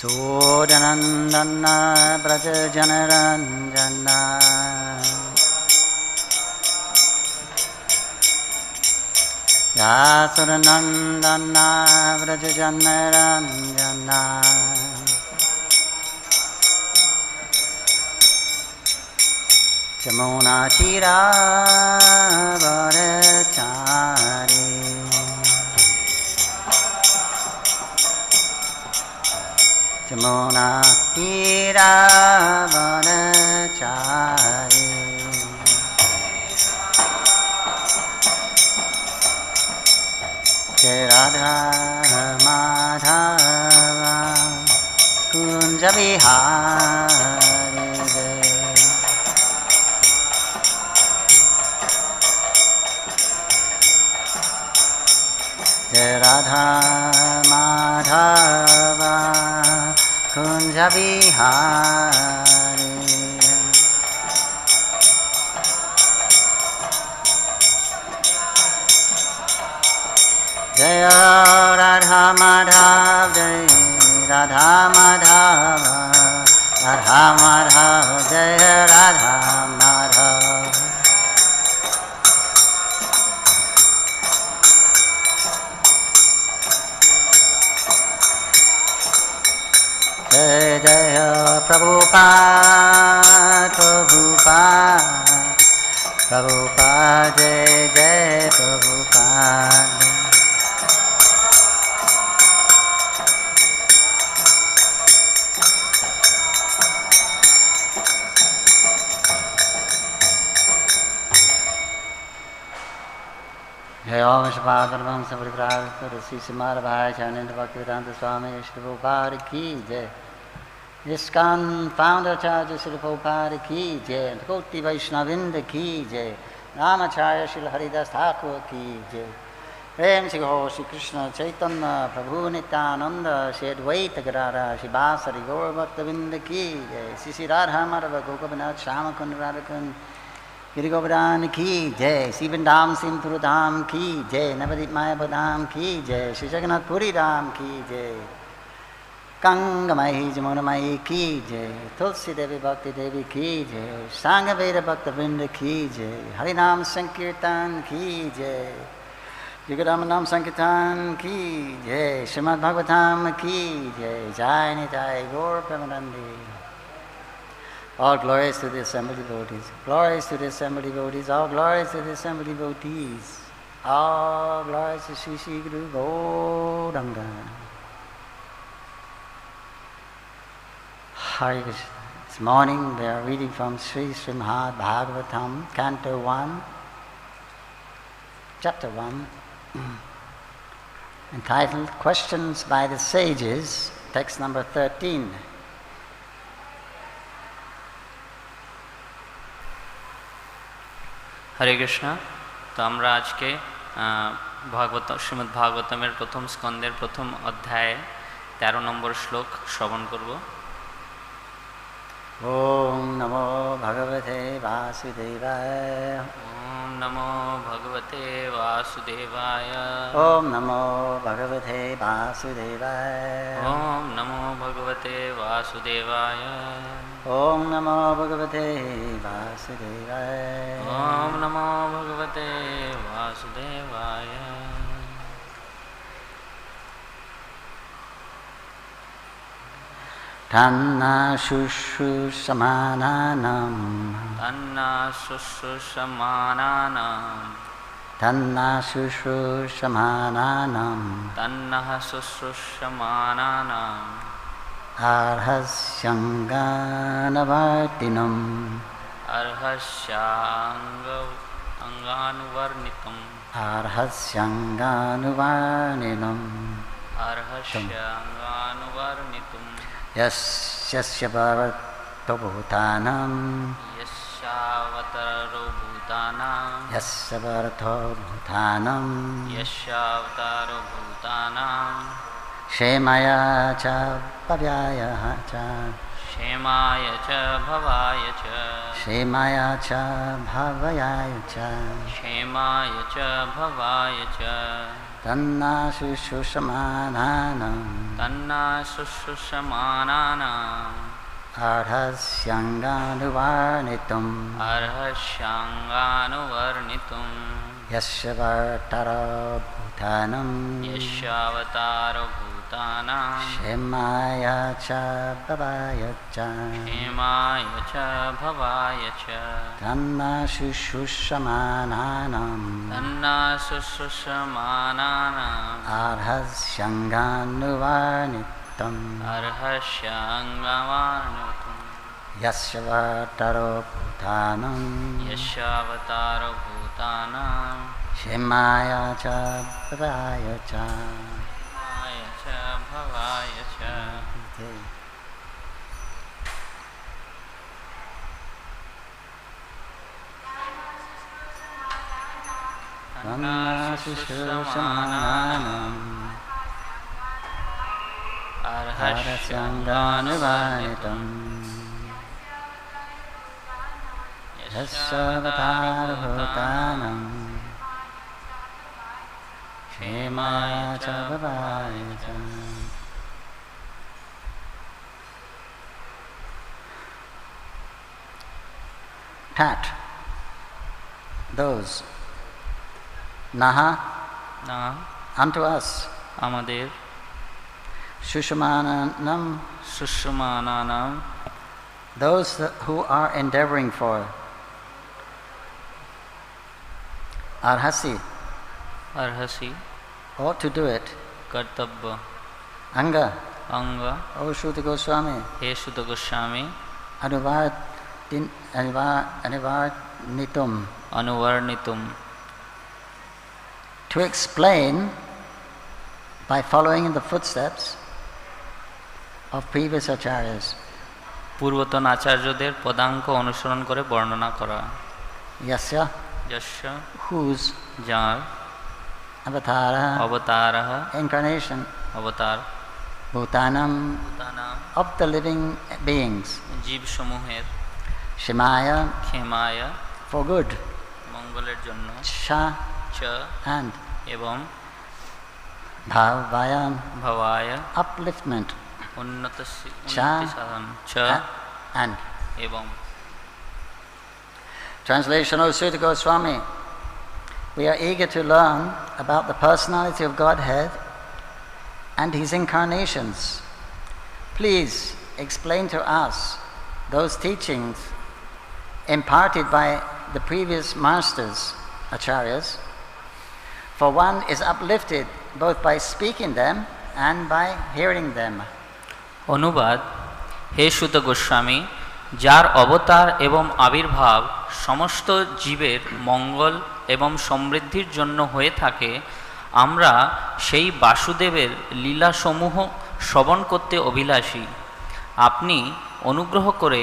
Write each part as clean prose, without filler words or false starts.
Sudanandana Brajajanaranjana Yasuranandana Brajajanaranjana Jamuna Chira Varachari Jamuna Chira Varachari Jai Radha Madhava Kunja Vihari Jai Radha Madhava Kunja Vihari Jai Radha Madhava Jai Radha Madhava Radha Madhava Jai Radha Madhava Jai Jai Prabhupada Prabhupada Prabhupada Jai Jai Prabhupada Jai Om Shabbat Samariprabhu Srimad Bhagavatam Bhaktivedanta Swami Srila Prabhupada Ki Jai ISKCON Founder Acharya Srila Prabhupada Ki Jai Koti Vaishnavinda Ki Jai Ramacharya Srila Haridas Thakur Ki Jai Prem Shri Ho Shri Krishna Chaitanya Prabhu Nityananda Shri Advaita Gadadhara Shri Vasari Gaur Bhaktavinda Ki Jai Shri Shri Radha Madhava Gokabinath Shamakund Radhakund Giri Govardhan Ki Jai Shri Dham Simthuru Dham Ki Jai Navadip Mayapur Dham Ki Jai Shri Jagannath Puri Dham Ki Jai Gangamayi Jamunamayi Ki Jai Tulsi Devi Bhakti Devi Ki Jai Sangha Veda Bhakta Vrinda Ki Jai Harinam Sankirtan Ki Jai Jagadamanam Sankirtan Ki Jai Srimad Bhagavatam Ki Jai Jai Nitai Gaur Premanandi All glories to the assembled devotees. Glories to the assembled devotees. All glories to the assembled devotees. All glories to Sri Sri Guru Gauranga. Hare Krishna. This morning we are reading from Srimad Bhagavatam, Canto 1, Chapter 1, entitled Questions by the Sages, text number 13. হরে কৃষ্ণ। তো আমরা আজকে শ্রীমদ্ ভাগবতমের প্রথম স্কন্দের প্রথম অধ্যায়ে 13 নম্বর শ্লোক শ্রবণ করব। ওম নমো ভগবতে বাসুদেবায়। ওম নমো ভগবতে বাসুদেবায়। ওম নমো ভগবতে বাসুদেবায়। ওম নমো ভগবতে বাসুদেবায়। ওম নমো ভগবতে বাসুদেবায়। ওম নমো ভগবতে বাসুদেবায়। Tanna Shushrusamananam Tanna Shushrusamananam Tanna Shushrusamananam Tanna Shushrusamananam Arhasyanganavartinam Arhasyanganuvarnitam Arhasyanganuvarninam Arhasyanganuvarnitam Yasyasya bhavato bhutanam Yasyavataro bhutanam Yasya bhavato bhutanam Yasyavataro bhutanam Shemaya cha pavyaya cha Shemaya cha bhavaya cha Shemaya cha bhavaya cha Shemaya cha bhavaya cha tanna shushusamananam tanna shushusamananam arhasyanganuvarnitum arhasyanganuvarnitum yasya vartara bhutanam yasyavataro bhutanam shemaya cha bhavaya cha hemaya cha bhavaya cha tanna shushusamananam tanna shushusamananam arhasyanganuvarnitum arhasyanganuvarnitum yasya vartaro bhutanam yasyavataro bhutanam shemaya cha bhavaya cha hemaya cha bhavaya cha. tanna shushusamananam arhasyanganuvarnitum yasya vartaro bhutanam shemaya cha bhavaya cha. Tat, those, naha, না unto us, আমাদের shushamananam, সুষমানানাম those who are endeavoring for, arhasi, arhasi ought to do it, কর্তব্য anga, অঙ্গ O Shruti Goswami, হে সুত Goswami anivarnitum, অনুবর্ণিতুম to explain by following in the footsteps of previous acharyas. পূর্বতন আচার্যদের পদাঙ্ক অনুসরণ করে বর্ণনা করা Yasya, যস্য whose যার avatara, অবতারঃ incarnation, অবতার bhutanam, ভূতানাম of the living beings, জীবসমূহের shemaya, ক্ষেমায় for good, মঙ্গলের জন্য cha, চ and এবং bhavaya, ভবায় upliftment, উন্নতি চা, সাধন চ and. এবং Translation, O Sutta Goswami, we are eager to learn about the personality of Godhead and His incarnations. Please explain to us those teachings imparted by the previous masters, acharyas, for one is uplifted both by speaking them and by hearing them. অনুবাদ, হে সুত গোস্বামী, যার অবতার এবং আবির্ভাব সমস্ত জীবের মঙ্গল এবং সমৃদ্ধির জন্য হয়ে থাকে, আমরা সেই বাসুদেবের লীলাসমূহ শ্রবণ করতে অভিলাষী। আপনি অনুগ্রহ করে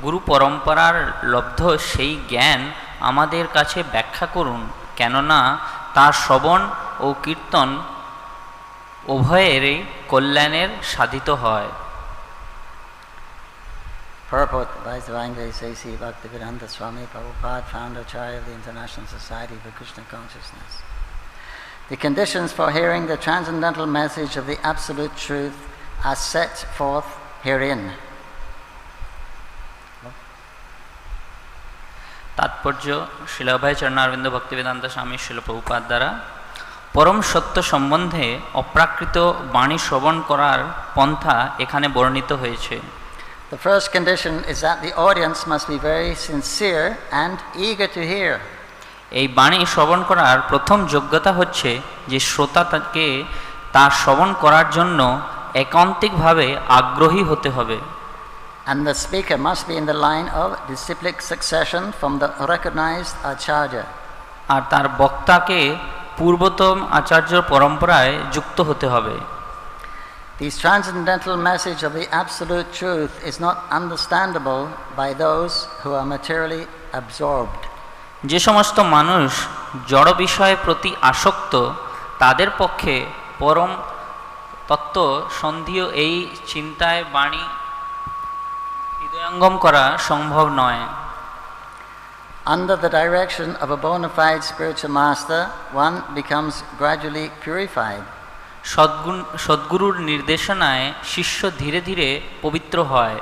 গুরু পরম্পরার লব্ধ সেই জ্ঞান আমাদের কাছে ব্যাখ্যা করুন, কেননা তার শ্রবণ ও কীর্তন উভয়েরই কল্যাণের সাধিত হয়। Purport by His Divine Grace A.C. Bhaktivedanta Swami Prabhupada, founder Acharya of the International Society for Krishna Consciousness. The conditions for hearing the transcendental message of the Absolute Truth are set forth herein. তাৎপর্য, শিলাভাই চরণারবিন্দ ভক্তিবেদান্ত স্বামী শিল প্রভুপাদ দ্বারা পরম সত্য সম্বন্ধে অপ্রাকৃত বাণী শ্রবণ করার পন্থা এখানে বর্ণিত হয়েছে। The first condition is that the audience must be very sincere and eager to hear. এই বাণী শ্রবণ করার প্রথম যোগ্যতা হচ্ছে যে শ্রোতা তাকে তা শ্রবণ করার জন্য একান্তিকভাবে আগ্রহী হতে হবে। And the speaker must be in the line of disciplic succession from the recognized acharya. আর তার বক্তাকে পূর্বতম আচার্য পরম্পরায় যুক্ত হতে হবে। This transcendental message of the absolute truth is not understandable by those who are materially absorbed. যে সমস্ত মানুষ জড় বিষয়ের প্রতি আসক্ত, তাদের পক্ষে পরম তত্ত্ব সন্ধিও এই চিন্তায় বাণী হৃদয়ঙ্গম করা সম্ভব নয়। Under the direction of a bona fide spiritual master, one becomes gradually purified. সদ্গুরুর নির্দেশনায় শিষ্য ধীরে ধীরে পবিত্র হয়।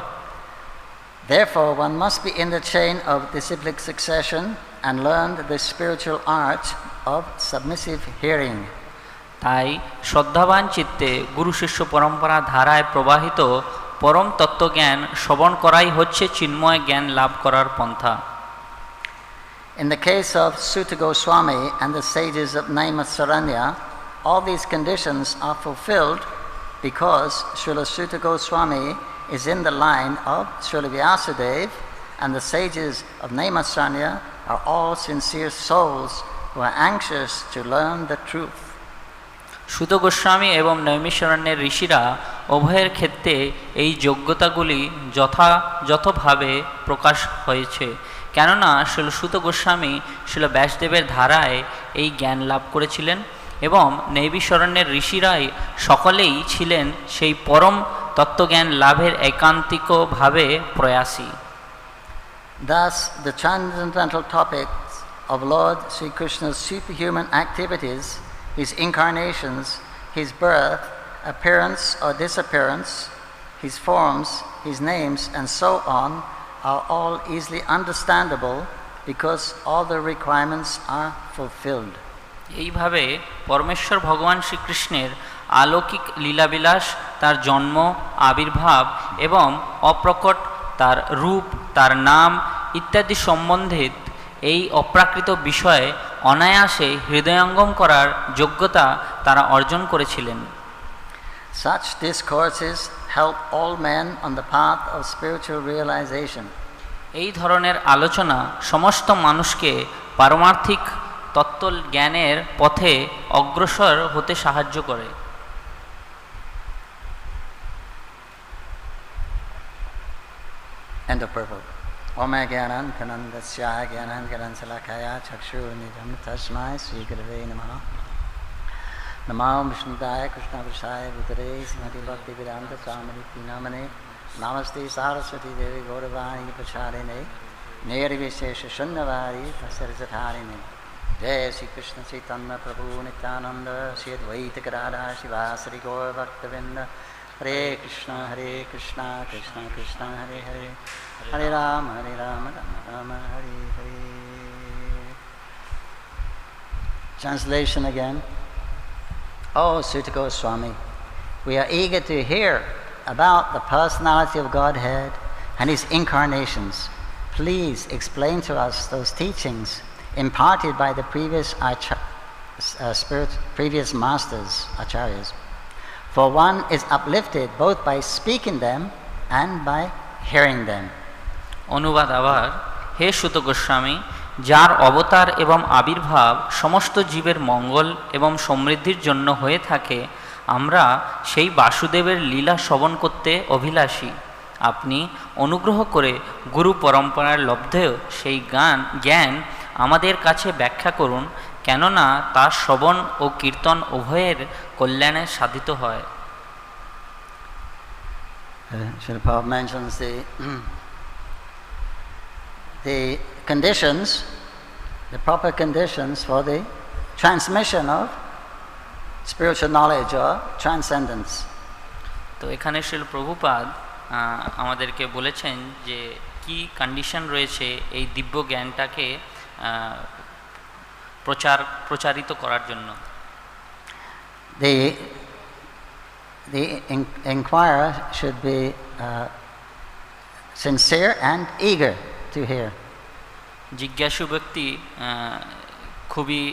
Therefore, one must be in the chain of disciplic succession and learn the spiritual art of submissive hearing. তাই শ্রদ্ধাবান চিত্তে গুরু শিষ্য পরম্পরা ধারায় প্রবাহিত পরম তত্ত্বজ্ঞান শ্রবণ করাই হচ্ছে চিন্ময় জ্ঞান লাভ করার পন্থা। In the case of Sutta Goswami and the sages of Naimasaranya, all these conditions are fulfilled because Srila Sutta Goswami is in the line of Srila Vyasadeva, and the sages of Naimasaranya are all sincere souls who are anxious to learn the truth. সুত গোস্বামী এবং নৈমিষারণ্যের ঋষিরা উভয়ের ক্ষেত্রে এই যোগ্যতাগুলি যথাযথভাবে প্রকাশ হয়েছে, কেননা শিল সুত গোস্বামী শিল ব্যাসদেবের ধারায় এই জ্ঞান লাভ করেছিলেন এবং নৈমিষারণ্যের ঋষিরাই সকলেই ছিলেন সেই পরম তত্ত্বজ্ঞান লাভের একান্তিকভাবে প্রয়াসী। Thus, the transcendental topics of Lord Sri Krishna's superhuman activities, his incarnations, his birth, appearance or disappearance, his forms, his names, and so on, are all easily understandable because all the requirements are fulfilled. এইভাবে পরমেশ্বর ভগবান শ্রীকৃষ্ণের আলৌকিক লীলাবিলাস, তার জন্ম, আবির্ভাব এবং অপ্রকট তার রূপ, তার নাম ইত্যাদি সম্বন্ধিত এই অপ্রাকৃত বিষয়ে অনায়াসে হৃদয়ঙ্গম করার যোগ্যতা তারা অর্জন করেছিলেন। Such discourses help all men on the path of spiritual realization. এই ধরনের আলোচনা সমস্ত মানুষকে পারমার্থিক তত্ত্ব জ্ঞানের পথে অগ্রসর হতে সাহায্য করে। End of purport. Om Gyanan Kanandasya Gyanan Kanansalakaya Chakshurunidam Tasmai Sri Gurave Namaha. Namo Vishnudaya Krishna Vishaya Bhutare Srimati Bhakti Vedanta Swamini Namane Namaste Saraswati Devi Gauravani Pacharine Nirvishesha Shunnyavari Vasarjatharine. Jai Sri Krishna Chaitanya Prabhu Nityananda Sri Advaita Gadadhar Shivasari Gaur Bhaktavinda. Hare Krishna Krishna Krishna Hare Hare Hare Rama Rama Rama Hare Hare. Translation again. Oh Sutta Goswami, we are eager to hear about the personality of Godhead and his incarnations. Please explain to us those teachings imparted by the previous masters, acharyas. For one is uplifted both by speaking them and by hearing them. অনুবাদ আবার, হে সুত গোস্বামী, যার অবতার এবং আবির্ভাব সমস্ত জীবের মঙ্গল এবং সমৃদ্ধির জন্য হয়ে থাকে, আমরা সেই বাসুদেবের লীলা শ্রবণ করতে অভিলাষী। আপনি অনুগ্রহ করে গুরু পরম্পরার লব্ধেয় সেই জ্ঞান আমাদের কাছে ব্যাখ্যা করুন, কেননা তার শ্রবণ ও কীর্তন উভয়ের কল্যাণে সাধিত হয়। Srila Prabhupada mentions the conditions, the proper conditions for the transmission of spiritual knowledge or transcendence. তো এখানে শ্রীল প্রভুপাদ আমাদেরকে বলেছেন যে কি কন্ডিশন রয়েছে এই দিব্য জ্ঞানটাকে প্রচারিত করার জন্য। The inquirer should be sincere and eager to hear. জিজ্ঞাসু ব্যক্তি খুবই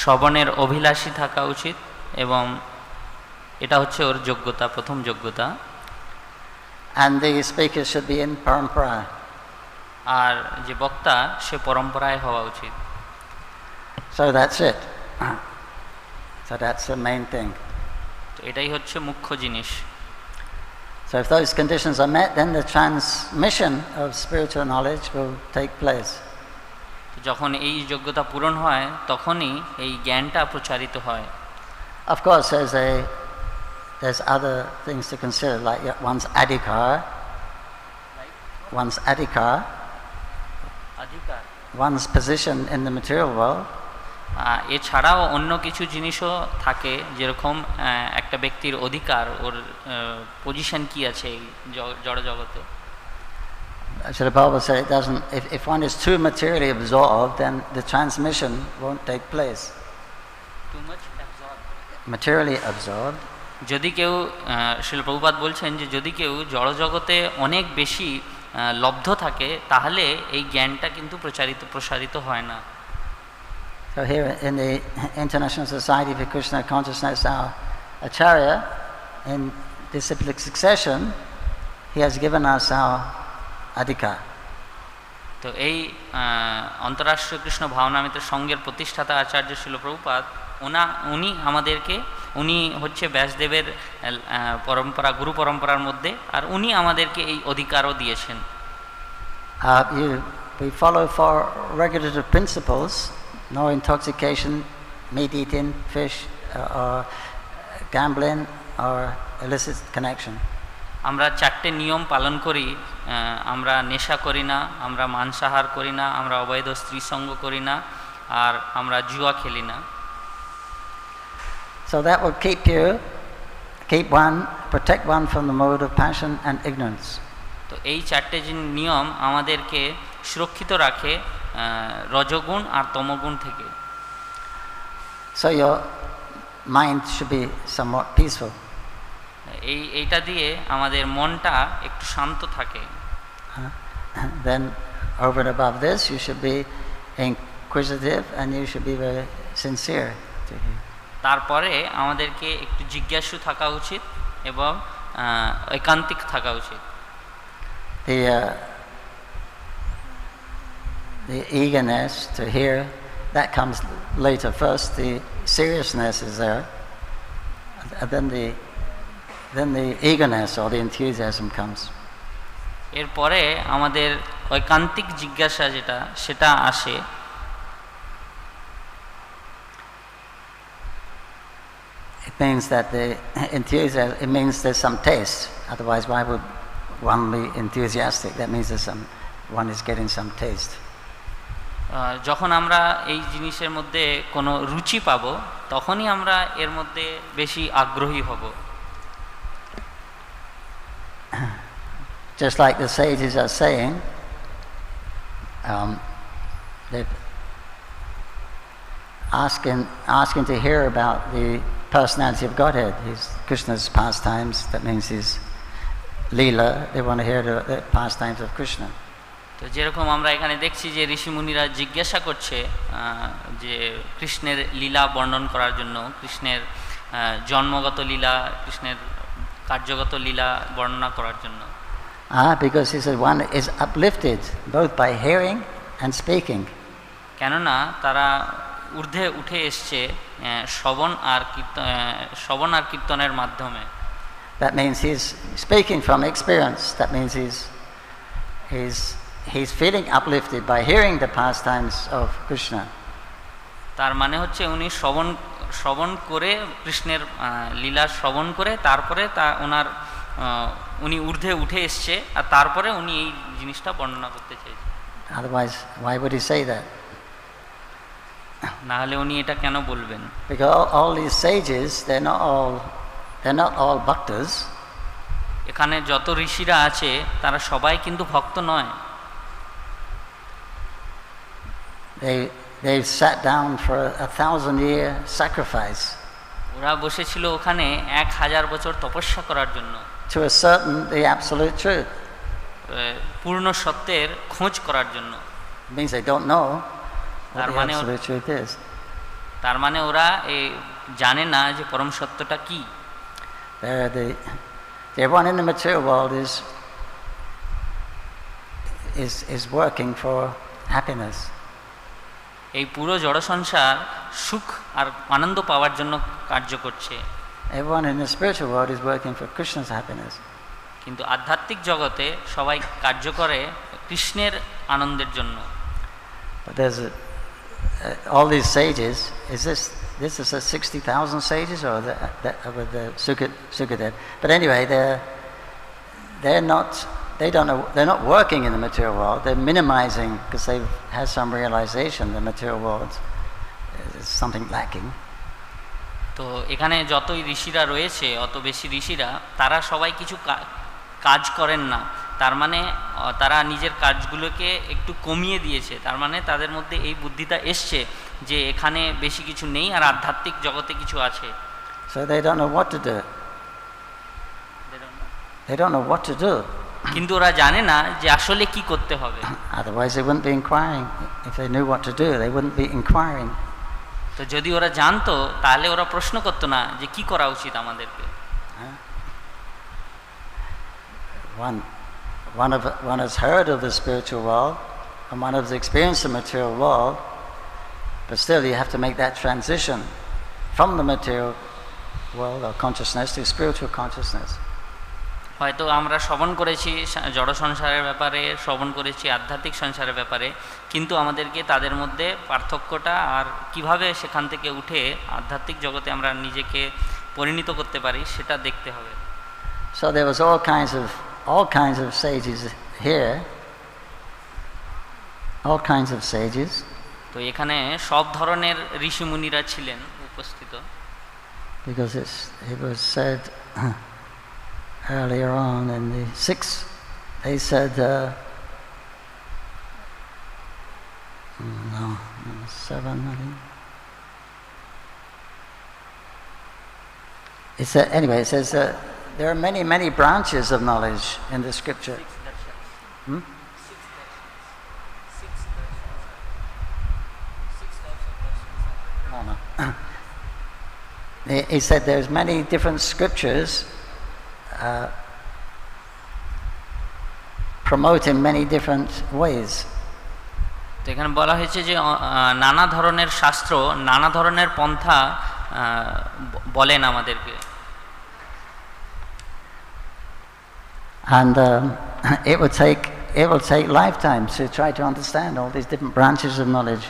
শ্রবণের অভিলাষী থাকা উচিত এবং এটা হচ্ছে ওর যোগ্যতা, প্রথম যোগ্যতা। And the speaker should be in parampara. আর যে বক্তা সে পরম্পরায় হওয়া উচিত। So that's it. So that's the main thing. তো এটাই হচ্ছে মুখ্য জিনিস। So if those conditions are met, then the transmission of spiritual knowledge will take place. যখন এই যোগ্যতা পূরণ হয় তখনই এই জ্ঞানটা প্রচারিত হয়। Of course there's other things to consider, like one's adhikar. one's adhikar, one's position in the material world. এছাড়াও অন্য কিছু জিনিসও থাকে, যেরকম একটা ব্যক্তির অধিকার, ওর পজিশন কি আছে জড় জগতে। Srila Prabhupada said it doesn't. If one is too materially absorbed, then the transmission won't take place. Too much absorbed. Materially absorbed. যদি কেউ, শ্রীল প্রভুপাদ বলছেন যে যদি কেউ জড় জগতে অনেক বেশি লব্ধ থাকে, তাহলে এই জ্ঞানটা কিন্তু প্রসারিত হয় না। So here in the International Society for Krishna Consciousness, our Acharya, in disciplic succession, he has given us our adhikar. তো এই অন্তরাষ্ট্রীয় কৃষ্ণ ভাবনামৃত সংঘের প্রতিষ্ঠাতা আচার্য শ্রীল প্রভুপাদ, উনি হচ্ছে ব্যাসদেবের পরম্পরা, গুরু পরম্পরার মধ্যে, আর উনি আমাদেরকে এই অধিকারও দিয়েছেন। We follow four regulative principles: no intoxication, meat eating, fish, or gambling, or illicit connection. আমরা 4টে নিয়ম পালন করি। আমরা নেশা করি না, আমরা মাংসাহার করি না, আমরা অবৈধ স্ত্রী সঙ্গ করি না, আর আমরা জুয়া খেলি না। So that will protect one from the mode of passion and ignorance. তো এই 4টে যে নিয়ম আমাদেরকে সুরক্ষিত রাখে রজগুণ আর তমগুণ থেকে। So your mind should be somewhat peaceful. এইটা দিয়ে আমাদের মনটা একটু শান্ত থাকে। Then over and above this, you should be inquisitive and you should be very sincere to hear. তারপরে আমাদেরকে একটু জিজ্ঞাসু থাকা উচিত এবং একান্তিক থাকা উচিত। The eagerness to hear, that comes later. First, the seriousness is there, and then the eagerness or the enthusiasm comes. এরপরে আমাদের ঐকান্তিক জিজ্ঞাসা সেটা আসে। It means that the enthusiasm, it means there's some taste. Otherwise, why would one be enthusiastic? That means one is getting some taste. যখন আমরা এই জিনিসের মধ্যে কোনো রুচি পাবো, তখনই আমরা এর মধ্যে বেশি আগ্রহী হব। Just like the sages are saying, they're asking to hear about the personality of Godhead, his Krishna's pastimes. That means his Leela. They want to hear the pastimes of Krishna. তো যেরকম আমরা এখানে দেখছি যে ঋষিমুনিরা জিজ্ঞাসা করছে যে কৃষ্ণের লীলা বর্ণন করার জন্য, কৃষ্ণের জন্মগত লীলা, কৃষ্ণের কার্যগত লীলা বর্ণনা করার জন্য। Because he said one is uplifted both by hearing and speaking. কেননা তারা ঊর্ধ্বে উঠে এসছে শ্রবণ আর কীর্তনের মাধ্যমে। That means he's speaking from experience. That means he's feeling uplifted by hearing the pastimes of Krishna. তার মানে হচ্ছে উনি শ্রবণ করে, কৃষ্ণের লীলা শ্রবণ করে, তারপরে উনি ঊর্ধ্বে উঠে এসছে, আর তারপরে উনি এই জিনিসটা বর্ণনা করতে চাইছেন। Otherwise, why would he say that? না হলে উনি এটা কেন বলবেন? Because all these sages, they're not all bhaktas. এখানে যত ঋষিরা আছে তারা সবাই কিন্তু ভক্ত নয়। They've sat down for 1,000-year sacrifice. ওরা বসেছিল ওখানে 1000 বছর তপস্যা করার জন্য। To ascertain the absolute truth. পূর্ণ সত্যের খোঁজ করার জন্য। It means they don't know what the absolute truth is. তার মানে ওরা জানে না যে পরম সত্যটা কি। Everyone in the material world is working for happiness. এই পুরো জড় সংসার সুখ আর আনন্দ পাওয়ার জন্য কার্য করছে। Everyone in the spiritual world is working for Krishna's happiness. কিন্তু আধ্যাত্মিক জগতে সবাই কার্য করে কৃষ্ণের আনন্দের জন্য। But there's all these sages. This is 60,000 sages, or with the Sukadev. But anyway, they don't know, they're not working in the material world, they're minimizing because they've had some realization the material world is something lacking. তো এখানে যতই ঋষিরা রয়েছে, অত বেশি ঋষিরা তারা সবাই কিছু কাজ করেন না, তার মানে তারা নিজের কাজগুলোকে একটু কমিয়ে দিয়েছে, তার মানে তাদের মধ্যে এই বুদ্ধিটা এসছে যে এখানে বেশি কিছু নেই আর আধ্যাত্মিক জগতে কিছু আছে। So they don't know what to do. They don't know what to do. কিন্তু ওরা জানে না যে আসলে কি করতে হবে। Otherwise they wouldn't be inquiring. If they knew what to do, they wouldn't be inquiring. তো যদি ওরা জানতো তাহলে ওরা প্রশ্ন করতো না যে কি করা উচিত আমাদেরকে। One has heard of the spiritual world and one has experienced the material world, but still you have to make that transition from the material world or consciousness to spiritual consciousness. হয়তো আমরা শ্রবণ করেছি জড় সংসারের ব্যাপারে, শ্রবণ করেছি আধ্যাত্মিক সংসারের ব্যাপারে, কিন্তু আমাদেরকে তাদের মধ্যে পার্থক্যটা আর কিভাবে সেখান থেকে উঠে আধ্যাত্মিক জগতে আমরা নিজেকে পরিণত করতে পারি সেটা দেখতে হবে। So there was all kinds of sages here, all kinds of sages. তো এখানে সব ধরনের ঋষিমুনিরা ছিলেন উপস্থিত। Because it was said earlier on in the 6th, they said, no, 7, I think. It said, anyway, it says there are many, many branches of knowledge in the scripture. No. He said there's many different scriptures promote in many different ways. তো এখানে বলা হয়েছে যে নানা ধরনের শাস্ত্র নানা ধরনের পন্থা বলেন আমাদেরকে। And it will take lifetimes to try to understand all these different branches of knowledge.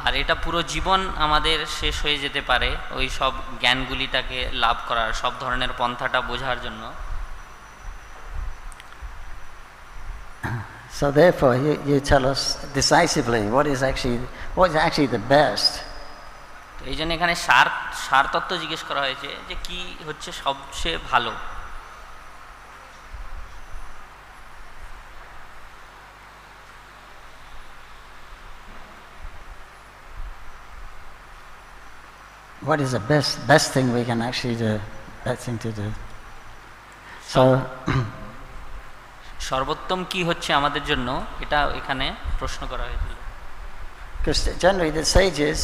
আর এটা পুরো জীবন আমাদের শেষ হয়ে যেতে পারে ওই সব জ্ঞানগুলিটাকে লাভ করার, সব ধরনের পন্থাটা বোঝার জন্য। So therefore you tell us decisively what is actually the best. এই জন্য এখানে সার তত্ত্ব জিজ্ঞেস করা হয়েছে যে কি হচ্ছে সবচেয়ে ভালো। What is the best thing we can actually do? Best thing to do. So সর্বোত্তম কি হচ্ছে আমাদের জন্য, এটা এখানে প্রশ্ন করা হয়েছিল। Because generally the sages,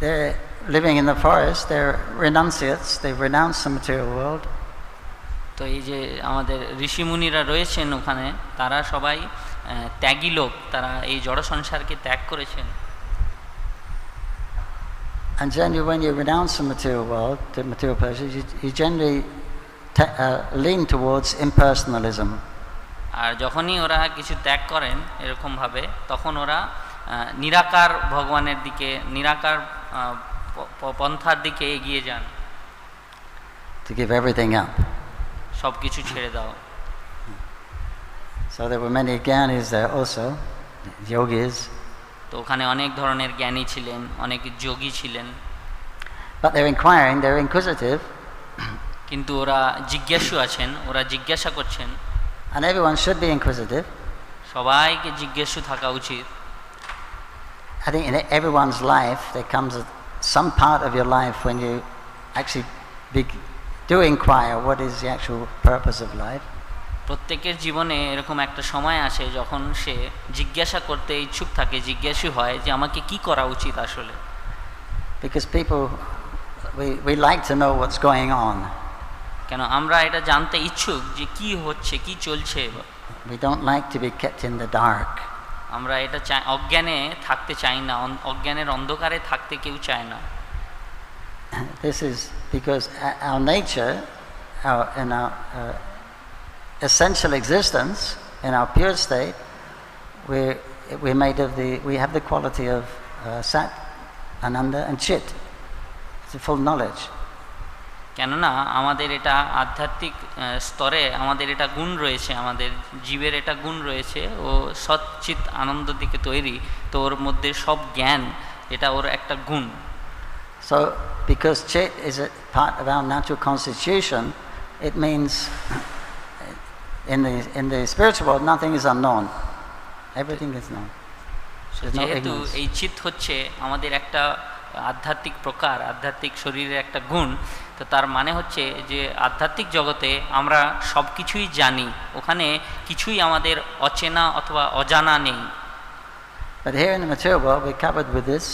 they're living in the forest, they're renunciates, they renounce the material world. তো এই যে আমাদের ঋষিমুনিরা রয়েছেন ওখানে, তারা সবাই ত্যাগী লোক, তারা এই জড় সংসারকে ত্যাগ করেছেন। And generally when you renounce the material world, the material pleasures, you generally lean towards impersonalism. আর যখনই ওরা কিছু ত্যাগ করেন এরকমভাবে, তখন ওরা নিরাকার ভগবানের দিকে, নিরাকার পন্থার দিকে এগিয়ে যান। To give everything up. সব কিছু ছেড়ে দাও। So there were many jnanis there also, yogis. তো ওখানে অনেক ধরনের জ্ঞানী ছিলেন, অনেক যোগী ছিলেন। But they're inquiring, they're inquisitive. কিন্তু ওরা জিজ্ঞাসু আছেন, ওরা জিজ্ঞাসা করছেন। And everyone should be inquisitive. সবাইকে জিজ্ঞাসু থাকা উচিত। I think in everyone's life there comes some part of your life when you actually do inquire what is the actual purpose of life. প্রত্যেকের জীবনে এরকম একটা সময় আসে যখন সে জিজ্ঞাসা করতে ইচ্ছুক থাকে, জিজ্ঞাসু হয় যে আমাকে কি করা উচিত আসলে। Because people we like to know what's going on. কেন আমরা এটা জানতে ইচ্ছুক যে কি হচ্ছে, কি চলছে। We don't like to be kept in the dark. আমরা এটা অজ্ঞানে থাকতে চাই না, অজ্ঞানের অন্ধকারে থাকতে কেউ চায় না। This is because our nature, our essential existence, in our pure state, we're made of we have the quality of Sat, Ananda and Chit. It's a full knowledge. কেননা আমাদের এটা আধ্যাত্মিক স্তরে আমাদের এটা গুণ রয়েছে, আমাদের জীবের এটা গুণ রয়েছে, ও সচ্চিত আনন্দ দিকে তৈরি, তো ওর মধ্যে সব জ্ঞান এটা ওর একটা গুণ। So because chit is a part of our natural constitution, it means in the spiritual world nothing is unknown, everything is known. যেহেতু এই চিত হচ্ছে আমাদের একটা আধ্যাত্মিক প্রকার, আধ্যাত্মিক শরীরের একটা গুণ, তো তার মানে হচ্ছে যে আধ্যাত্মিক জগতে আমরা সব কিছুই জানি, ওখানে কিছুই আমাদের অচেনা অথবা অজানা নেই। But here in the material world we're covered with this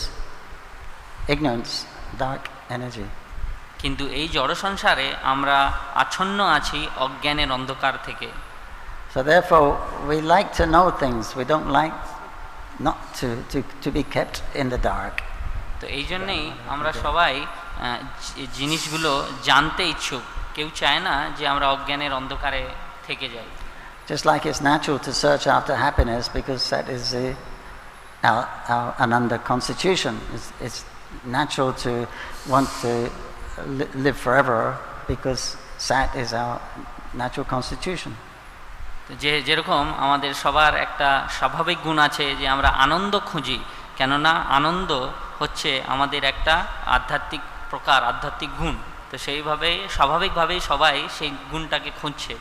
ignorance, dark energy. কিন্তু এই জড় সংসারে আমরা আচ্ছন্ন আছি অজ্ঞানের অন্ধকার থেকে। So therefore we like to know things, we don't like not to be kept in the dark. তো এই জন্যেই আমরা সবাই জিনিসগুলো জানতে ইচ্ছুক, কেউ চায় না যে আমরা অজ্ঞানের অন্ধকারে থেকে যাই। Just like it's natural to search after happiness because that is our ananda constitution. It's natural to want to live forever because sat is our natural constitution. যেরকম আমাদের সবার একটা স্বাভাবিক গুণ আছে যে আমরা আনন্দ খুঁজি, কেননা আনন্দ হচ্ছে আমাদের একটা আধ্যাত্মিক প্রকার, আধ্যাত্মিক গুণ, তো সেইভাবে স্বাভাবিকভাবেই সবাই সেই গুণটাকে খুঁজছে।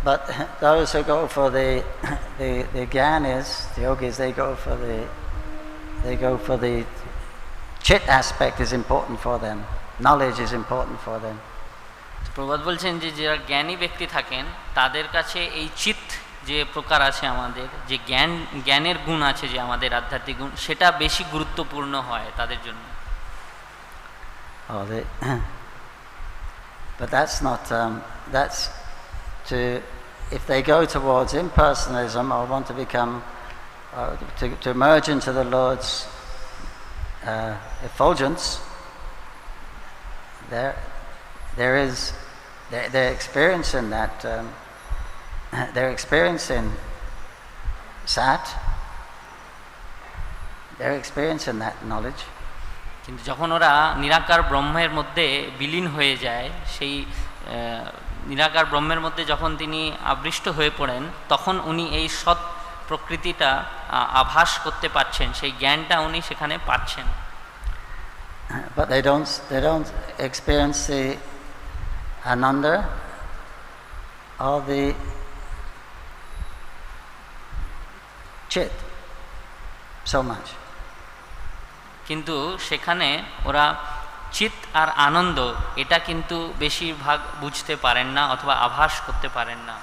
But those who go for the gyanis, the yogis, they go for the chit aspect is important for them. Knowledge is important for them. প্রবাদ বলছেন যে যারা জ্ঞানী ব্যক্তি থাকেন তাদের কাছে এই চিত যে প্রকার আছে আমাদের, যে জ্ঞানের গুণ আছে, যে আমাদের আধ্যাত্মিক গুণ, সেটা বেশি গুরুত্বপূর্ণ হয় তাদের জন্য। But that's not that's if they go towards impersonalism or want to become to merge into the Lord's effulgence, they're experiencing that they're experiencing sat, they're experiencing that knowledge. কিন্তু যখন ওরা নিরাকার ব্রহ্মের মধ্যে বিলীন হয়ে যায়, সেই নিরাকার ব্রহ্মের মধ্যে যখন তিনি আবিষ্ট হয়ে পড়েন, তখন উনি এই সৎ প্রকৃতিটা আভাস করতে পারছেন, সেই জ্ঞানটা উনি সেখানে পাচ্ছেন। But they don't experience the ananda or the chit so much. কিন্তু সেখানে ওরা চিত আর আনন্দ এটা কিন্তু বেশিরভাগ বুঝতে পারেন না অথবা আভাস করতে পারেন না।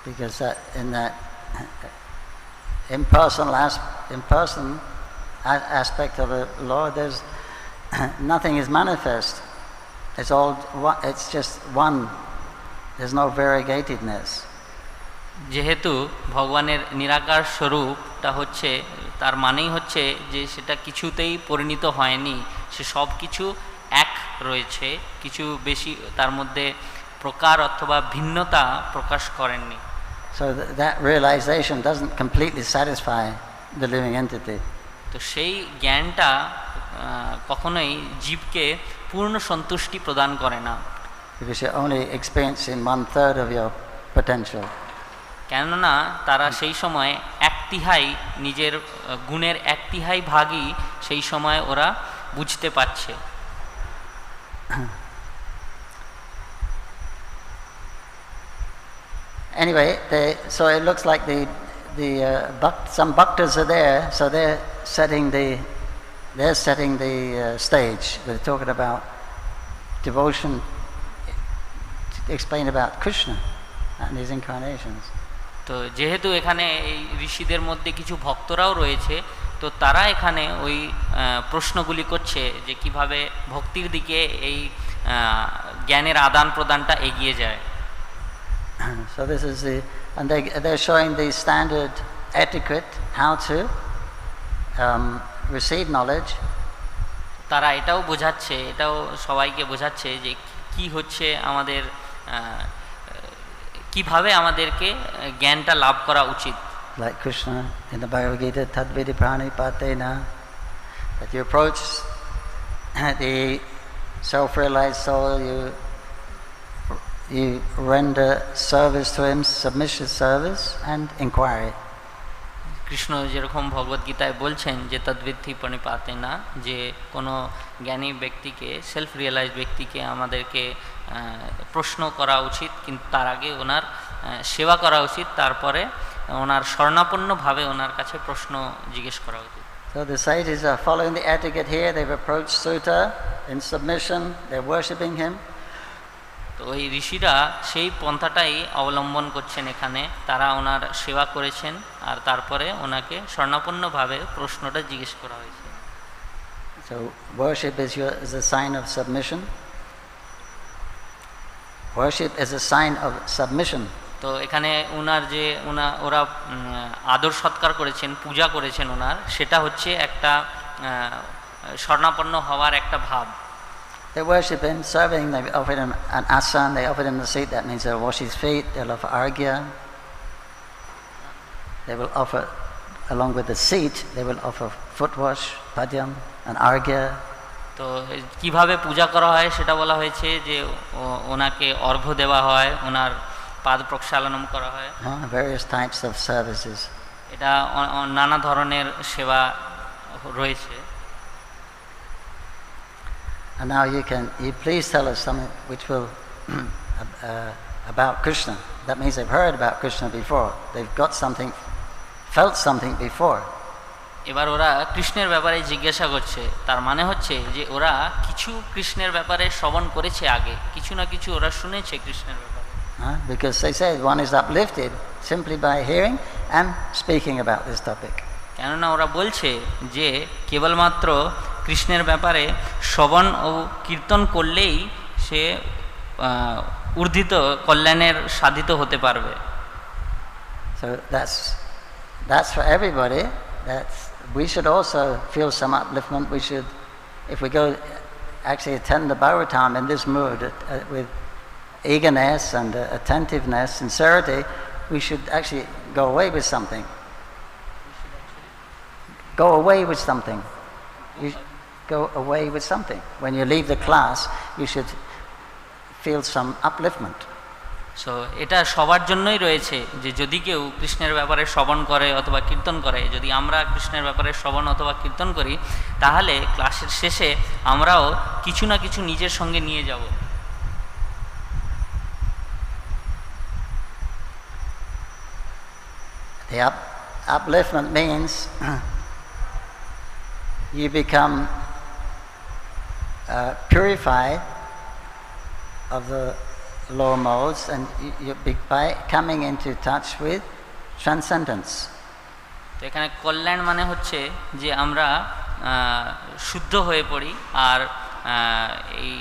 Because in that impersonal aspect of the Lord, there's nothing is manifest. It's just one. There's no variegatedness. যেহেতু ভগবানের নিরাকার স্বরূপটা হচ্ছে, তার মানেই হচ্ছে যে সেটা কিছুতেই পরিণত হয়নি, সে সব কিছু এক রয়েছে, কিছু বেশি তার মধ্যে প্রকার অথবা ভিন্নতা প্রকাশ করেননি। So that realization doesn't completely satisfy the living entity. তো সেই জ্ঞানটা কখনোই জীবকে পূর্ণ সন্তুষ্টি প্রদান করে না। Because you're only experiencing 1/3 of your potential. কেননা তারা সেই সময় 1/3 নিজের গুণের 1/3 ভাগই সেই সময় ওরা বুঝতে পারছে। Anyway, so it looks like some bhaktas are there, so they're setting the stage. They're talking about devotion, explain about Krishna and his incarnations. তো যেহেতু এখানে এই ঋষিদের মধ্যে কিছু ভক্তরাও রয়েছে, তো তারা এখানে ওই প্রশ্নগুলি করছে যে কিভাবে ভক্তির দিকে এই জ্ঞানের আদান প্রদানটা এগিয়ে যায়। So this is they're showing the standard etiquette how to receive knowledge. তারা এটাও বোঝাচ্ছে, এটাও সবাইকে বোঝাচ্ছে যে কি হচ্ছে আমাদের, কিভাবে আমাদেরকে জ্ঞানটা লাভ করা উচিত। Like Krishna in the Bhagavad Gita, Tadvidi Prani Patena, that you approach the self-realized soul, you render service to him, submissive service and inquiry. Krishna যেরকম ভগবদ্গীতায় বলছেন যে তদ্বিদ্ধি প্রণিপাতে না, যে কোনো জ্ঞানী ব্যক্তিকে, সেলফ রিয়েলাইজ ব্যক্তিকে আমাদেরকে প্রশ্ন করা উচিত, কিন্তু তার আগে ওনার সেবা করা উচিত, তারপরে ওনার শরণাপন্নভাবে ওনার কাছে প্রশ্ন জিজ্ঞেস করা উচিত। So the sages are following the etiquette here. They've approached Sutta in submission. They're worshipping him. তো ওই ঋষিরা সেই পন্থাটাই অবলম্বন করছেন এখানে, তারা ওনার সেবা করেছেন আর তারপরে ওনাকে শরণাপন্নভাবে প্রশ্নটা জিজ্ঞেস করা হয়েছে। So worship is a sign of submission. Worship is a sign of submission. তো এখানে ওনার যে ওরা আদর সৎকার করেছেন, পূজা করেছেন ওনার, সেটা হচ্ছে একটা শরণাপন্ন হওয়ার একটা ভাব। They worship him, serving. They offered him an asan. They offered him the seat. That means they'll wash his feet. They'll offer argya. They will offer, along with the seat, they will offer foot wash, padyam, and argya. তো কিভাবে পূজা করা হয় সেটা বলা হয়েছে যে ওনাকে অর্ঘ্য দেওয়া হয়, ওনার পাদ প্রক্ষালনম করা হয়। Various types of services. এটা নানা ধরনের সেবা রয়েছে। And now you please tell us something which will about Krishna. That means they've heard about Krishna before. They've got something, felt something before. এবার ওরা কৃষ্ণের ব্যাপারে জিজ্ঞাসা করছে, তার মানে হচ্ছে যে ওরা কিছু কৃষ্ণের ব্যাপারে শ্রবণ করেছে আগে, কিছু না কিছু ওরা শুনেছে কৃষ্ণের ব্যাপারে। Because they say one is uplifted simply by hearing and speaking about this topic. কেননা ওরা বলছে যে কেবলমাত্র কৃষ্ণের ব্যাপারে শ্রবণ ও কীর্তন করলেই সে ঊর্ধ্বিত কল্যাণের সাধিত হতে পারবে। So that's for everybody. We should also feel some upliftment. We should, if we go actually attend the Bhagavatam in this mood with eagerness and attentiveness, sincerity, we should actually go away with something. Go away with something. You go away with something. When you leave the class, you should feel some upliftment. So এটা সবার জন্যই রয়েছে যে যদি কেউ কৃষ্ণের ব্যাপারে শ্রবণ করে অথবা কীর্তন করে, যদি আমরা কৃষ্ণের ব্যাপারে শ্রবণ অথবা কীর্তন করি, তাহলে ক্লাসের শেষে আমরাও কিছু না কিছু নিজের সঙ্গে নিয়ে যাব। The upliftment means you become purified of the lower modes, and by coming into touch with transcendence. তো এখানে কল্যাণ মানে হচ্ছে যে আমরা শুদ্ধ হয়ে পড়ি আর এই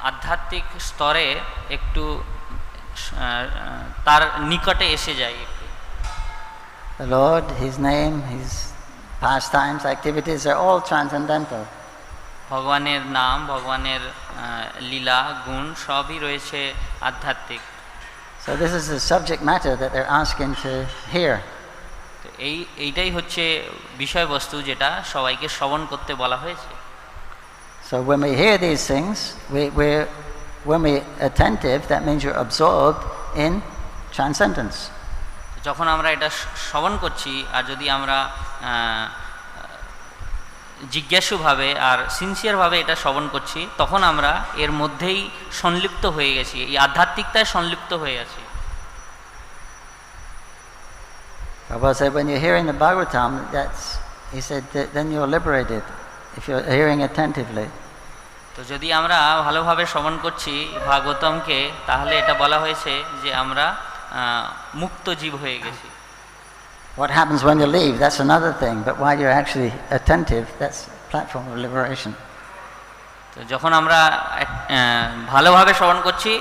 আধ্যাত্মিক স্তরে একটু তার নিকটে এসে যাই। The Lord, His name, His pastimes, activities are all transcendental. ভগবানের নাম, ভগবানের লীলা গুণ সবই রয়েছে আধ্যাত্মিক। So this is the subject matter that they're asking to hear. তো এইটাই হচ্ছে বিষয়বস্তু যেটা সবাইকে শ্রবণ করতে বলা হয়েছে। So when we hear these things, when we're attentive, that means you're absorbed in transcendence. যখন আমরা এটা শ্রবণ করছি আর যদি আমরা জিজ্ঞাসুভাবে আর সিনসিয়ারভাবে এটা শ্রবণ করছি, তখন আমরা এর মধ্যেই সংলিপ্ত হয়ে গেছি, এই আধ্যাত্মিকতায় সংলিপ্ত হয়ে আছি। Prabhupada said when you're hearing the Bhagavatam, he said then you're liberated if you're hearing attentively. তো যদি আমরা ভালোভাবে শ্রবণ করছি ভাগবতমকে, তাহলে এটা বলা হয়েছে যে আমরা মুক্ত জীব হয়ে গেছি। What happens when you leave, that's another thing, but while you're actually attentive, that's a platform of liberation. তো যখন আমরা ভালোভাবে শ্রবণ করছি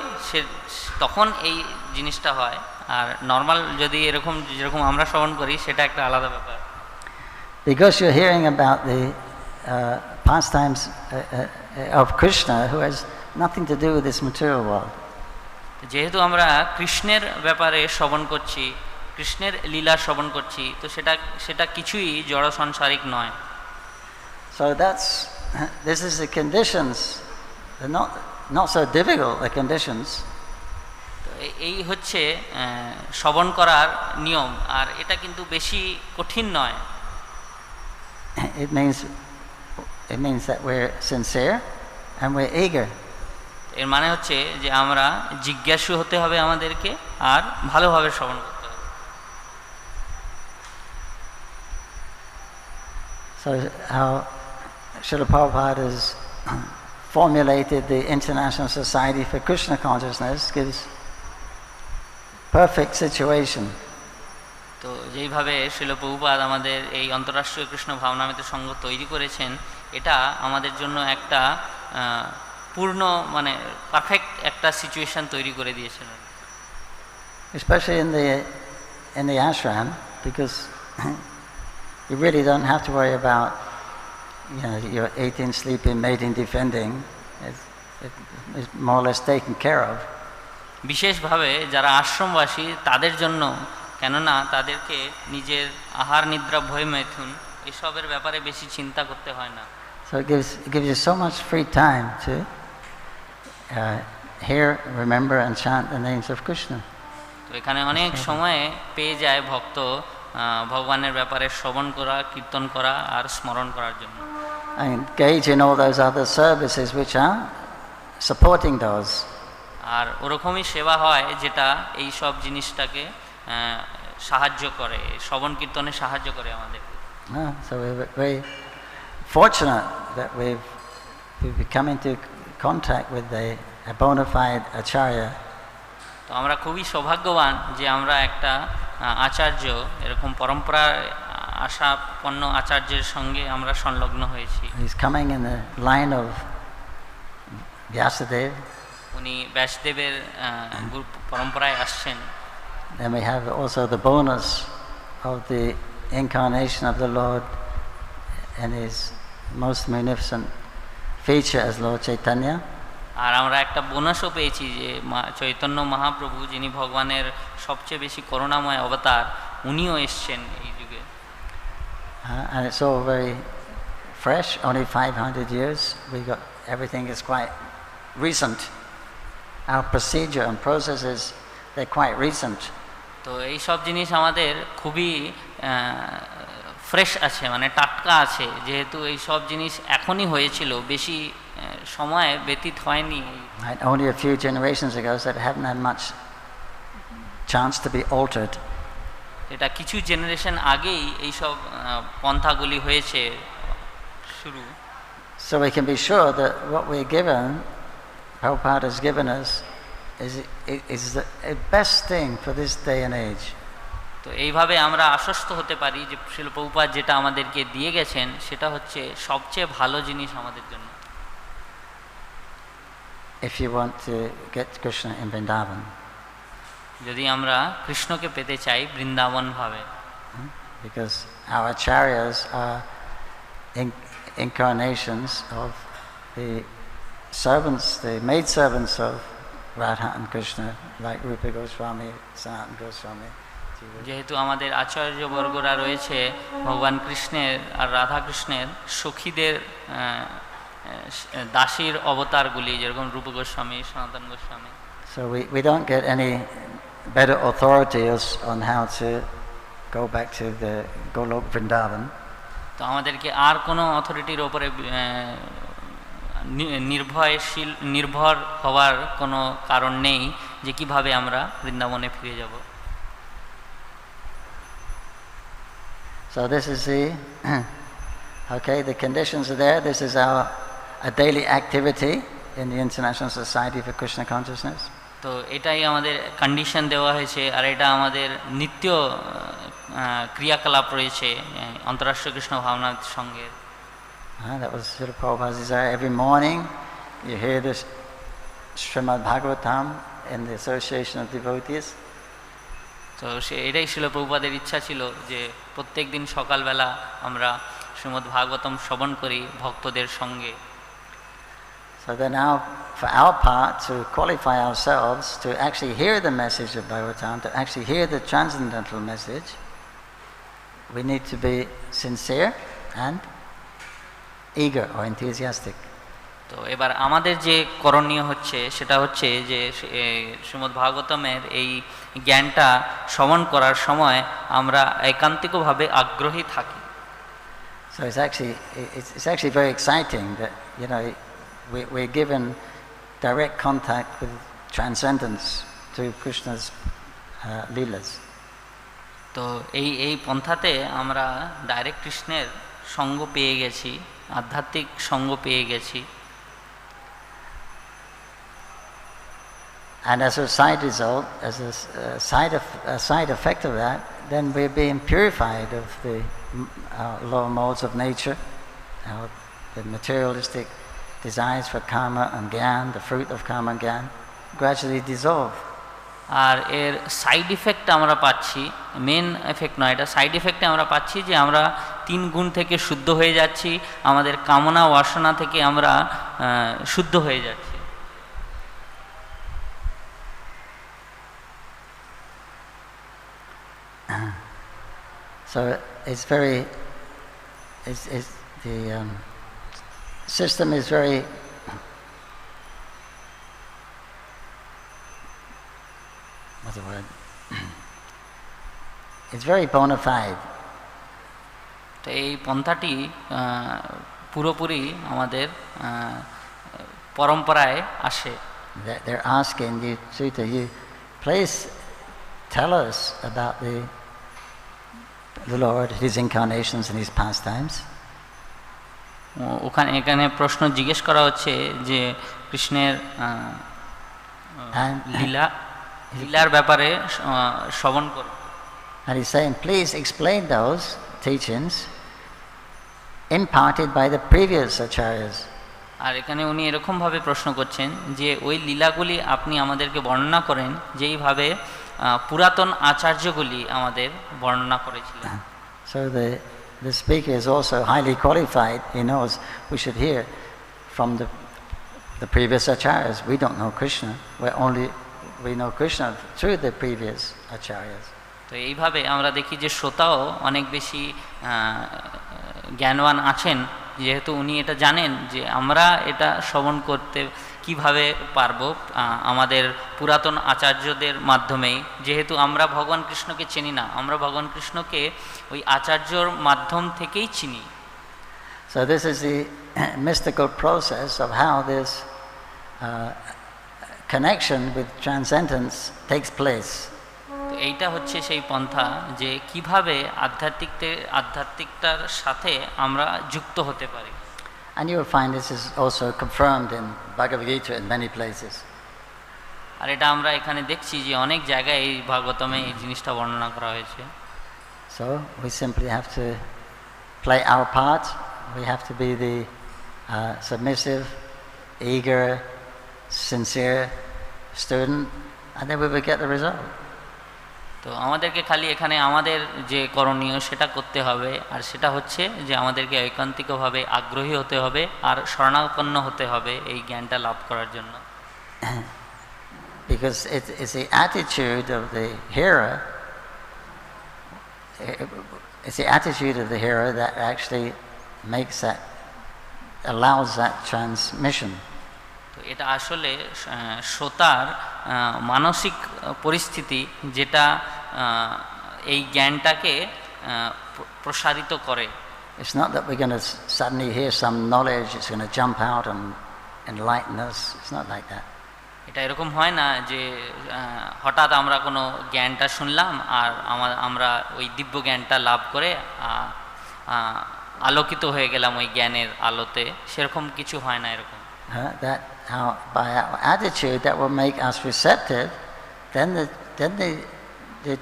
তখন এই জিনিসটা হয়, আর নর্মাল যদি যেরকম আমরা শ্রবণ করি সেটা একটা আলাদা ব্যাপার। Because you're hearing about the pastimes of Krishna, who has nothing to do with this material world. যেহেতু আমরা কৃষ্ণের ব্যাপারে শ্রবণ করছি, কৃষ্ণের লীলা শ্রবণ করছি, তো সেটা কিছুই জড় সংসারিক নয়। So that's this is the conditions. They're not so difficult, the conditions. তো এই হচ্ছে শ্রবণ করার নিয়ম, আর এটা কিন্তু বেশি কঠিন নয়। It means that we're sincere and we're eager. এর মানে হচ্ছে যে আমরা জিজ্ঞাসু হতে হবে আমাদেরকে, আর ভালোভাবে শ্রবণ করতে হবে। So how Srila Prabhupada has formulated the International Society for Krishna Consciousness gives perfect situation. তো যেইভাবে শ্রীল প্রভুপাদ আমাদের এই অন্তর্রাষ্ট্রীয় কৃষ্ণ ভাবনামৃত সংঘ তৈরি করেছেন, এটা আমাদের জন্য একটা পূর্ণ মানে পারফেক্ট একটা সিচুয়েশন তৈরি করে দিয়েছেন। Especially in the ashram, because you really don't have to worry about, you know, your eating, sleeping, mating, defending. It's more or less taken care of. বিশেষভাবে যারা আশ্রমবাসী তাদের জন্য, কেননা তাদেরকে নিজের আহার নিদ্রা ভয় মৈথুন এসবের ব্যাপারে বেশি চিন্তা করতে হয় না। So it gives you so much free time to hear, remember and chant the names of Krishna. তো এখানে অনেক সময়ে পেয়ে যায় ভক্ত ভগবানের ব্যাপারে শ্রবণ করা, কীর্তন করা আর স্মরণ করার জন্য। And engage in all those other services which are supporting those. আর ওরকমই সেবা হয় যেটা এই সব জিনিসটাকে সাহায্য করে, শ্রবণ কীর্তনে সাহায্য করে আমাদের। So we're very fortunate that we've come into contact with a bona fide acharya. তো আমরা খুবই সৌভাগ্যবান যে আমরা একটা আচার্য, এরকম পরম্পরার আশাপন্ন আচার্যের সঙ্গে আমরা সংলগ্ন হয়েছি। He's coming in the line of Vyasadeva. উনি ব্যাসদেবের পরম্পরায় আসছেন। Then we have also the bonus of the incarnation of the Lord and his most magnificent feature as Lord Chaitanya. আর আমরা একটা বোনাসও পেয়েছি যে চৈতন্য মহাপ্রভু, যিনি ভগবানের সবচেয়ে বেশি করুণাময় অবতার, উনিও এসছেন এই যুগে। And it's all very fresh, only 500 years. Everything is quite recent. Our procedure and processes, they're quite recent. তো এই সব জিনিস আমাদের খুবই ফ্রেশ আছে, মানে টাটকা আছে, যেহেতু এই সব জিনিস এখনই হয়েছিল, বেশি সময় ব্যতীত হয়নি। Only a few generations ago, so it haven't had much chance to be altered. এটা কিছু জেনারেশন আগেই এই সব পন্থাগুলি হয়েছে শুরু। So we can be sure that what we're given, Prabhupada has given us, is the best thing for this day and age. তো এইভাবে আমরা আশ্বস্ত হতে পারি যে শ্রীল প্রভুপাদ যেটা আমাদেরকে দিয়ে গেছেন সেটা হচ্ছে সবচেয়ে ভালো জিনিস আমাদের জন্য। If you want to get Krishna in Vrindavan, যদি আমরা কৃষ্ণকে পেতে চাই বৃন্দাবন ভাবে, because our acharyas are incarnations of the servants, the maid servants of Radha and Krishna, like Rupa Goswami, Sanatana Goswami. যেহেতু আমাদের আচার্যবর্গরা রয়েছে ভগবান কৃষ্ণের আর রাধা কৃষ্ণের সখীদের দাসীর অবতারগুলি, যেরকম রূপ গোস্বামী, সনাতন Goswami. So we don't get any better authority on how to go back to the Golok Vrindavan. তো আমাদেরকে আর কোনো অথরিটির ওপরে নির্ভর হওয়ার কোনো কারণ নেই যে কিভাবে আমরা বৃন্দাবনে ফিরে যাব। So this is the conditions are there. This is a daily activity in the International Society for Krishna Consciousness. তো এটাই আমাদের কন্ডিশন দেওয়া হয়েছে, আর এটা আমাদের নিত্য ক্রিয়াকলাপ রয়েছে অন্তর্রাষ্ট্রীয় কৃষ্ণ ভাবনার সঙ্গে। That was Srila Prabhupada's desire. Every morning you hear this Srimad Bhagavatam in the Association of Devotees. তো এটাই ছিল প্রভুপাদের ইচ্ছা ছিল যে প্রত্যেক দিন সকালবেলা আমরা শ্রীমদ্ ভাগবতম শ্রবণ করি ভক্তদের সঙ্গে। So then now for our part, to qualify ourselves to actually hear the message of Bhagavatam, to actually hear the transcendental message, we need to be sincere and eager or enthusiastic. তো এবার আমাদের যে করণীয় হচ্ছে সেটা হচ্ছে যে শ্রীমদ্ ভাগবতমের এই জ্ঞানটা শ্রবণ করার সময় আমরা একান্তিকভাবে আগ্রহী থাকি। So it's actually very exciting that, you know, we're given direct contact with transcendence through Krishna's leelas. তো এই পন্থাতে আমরা ডাইরেক্ট কৃষ্ণের সঙ্গ পেয়ে গেছি, আধ্যাত্মিক সঙ্গ পেয়ে গেছি। And as a side result, as a side effect of that, then we're being purified of the lower modes of nature, the materialistic desires for karma and gyan, the fruit of karma and gyan, gradually dissolve. আর এর side effect আমরা পাচ্ছি, main effect নয়, এটা side ইফেক্টে আমরা পাচ্ছি যে আমরা 3 গুণ থেকে শুদ্ধ হয়ে যাচ্ছি, আমাদের কামনা বাসনা থেকে আমরা শুদ্ধ হয়ে যাচ্ছি। So it's very, the system is very what's the word? It's very bona fide. তো এই পন্থাটি পুরোপুরি আমাদের পরম্পরায় আসে। They're asking you, Sutta, you please tell us about the Lord, his incarnations and his pastimes. এখানে প্রশ্ন জিজ্ঞেস করা হচ্ছে যে কৃষ্ণের লীলার ব্যাপারে শ্রবণ করুন। And he's saying, please explain those teachings imparted by the previous acharyas. আর এখানে উনি এরকমভাবে প্রশ্ন করছেন যে ওই লীলাগুলি আপনি আমাদেরকে বর্ণনা করেন যেইভাবে পুরাতন আচার্যগুলি আমাদের বর্ণনা করেছিলেন। So the speaker is also highly qualified. He knows we should hear from the previous acharyas. We don't know Krishna. We know Krishna through the previous acharyas. তো এইভাবে আমরা দেখি যে শ্রোতাও অনেক বেশি জ্ঞানবান আছেন, যেহেতু উনি এটা জানেন যে আমরা এটা শ্রবণ করতে কিভাবে পারবো আমাদের পুরাতন আচার্যদের মাধ্যমেই, যেহেতু আমরা ভগবান কৃষ্ণকে চিনি না, আমরা ভগবান কৃষ্ণকে ওই আচার্যর মাধ্যম থেকেই চিনি। So this is the mystical process of how this connection with transcendence takes place. তো এইটা হচ্ছে সেই পন্থা যে কিভাবে আধ্যাত্মিকতার সাথে আমরা যুক্ত হতে পারি। And you will find this is also confirmed in Bhagavad Gita in many places. আর এটা আমরা এখানে দেখছি যে অনেক জায়গায় এই ভাগবতমে এই জিনিসটা বর্ণনা করা হয়েছে। So we simply have to play our part. We have to be the submissive, eager, sincere student, and then we will get the result. তো আমাদেরকে খালি এখানে আমাদের যে করণীয় সেটা করতে হবে, আর সেটা হচ্ছে যে আমাদেরকে ঐকান্তিকভাবে আগ্রহী হতে হবে আর শরণাপন্ন হতে হবে এই জ্ঞানটা লাভ করার জন্য। Because it's the attitude of the hearer. It's the attitude of the hearer that actually allows that transmission. তো এটা আসলে শ্রোতার মানসিক পরিস্থিতি যেটা এই জ্ঞানটাকে প্রসারিত করে। It's not that we're going to suddenly hear some knowledge, it's going to jump out and enlighten us. It's not like that. এটা এরকম হয় না যে হঠাৎ আমরা কোনো জ্ঞানটা শুনলাম আর আমরা ওই দিব্য জ্ঞানটা লাভ করে আলোকিত হয়ে গেলাম ওই জ্ঞানের আলোতে, সেরকম কিছু হয় না এরকম। That how by our attitude that will make us receptive, then the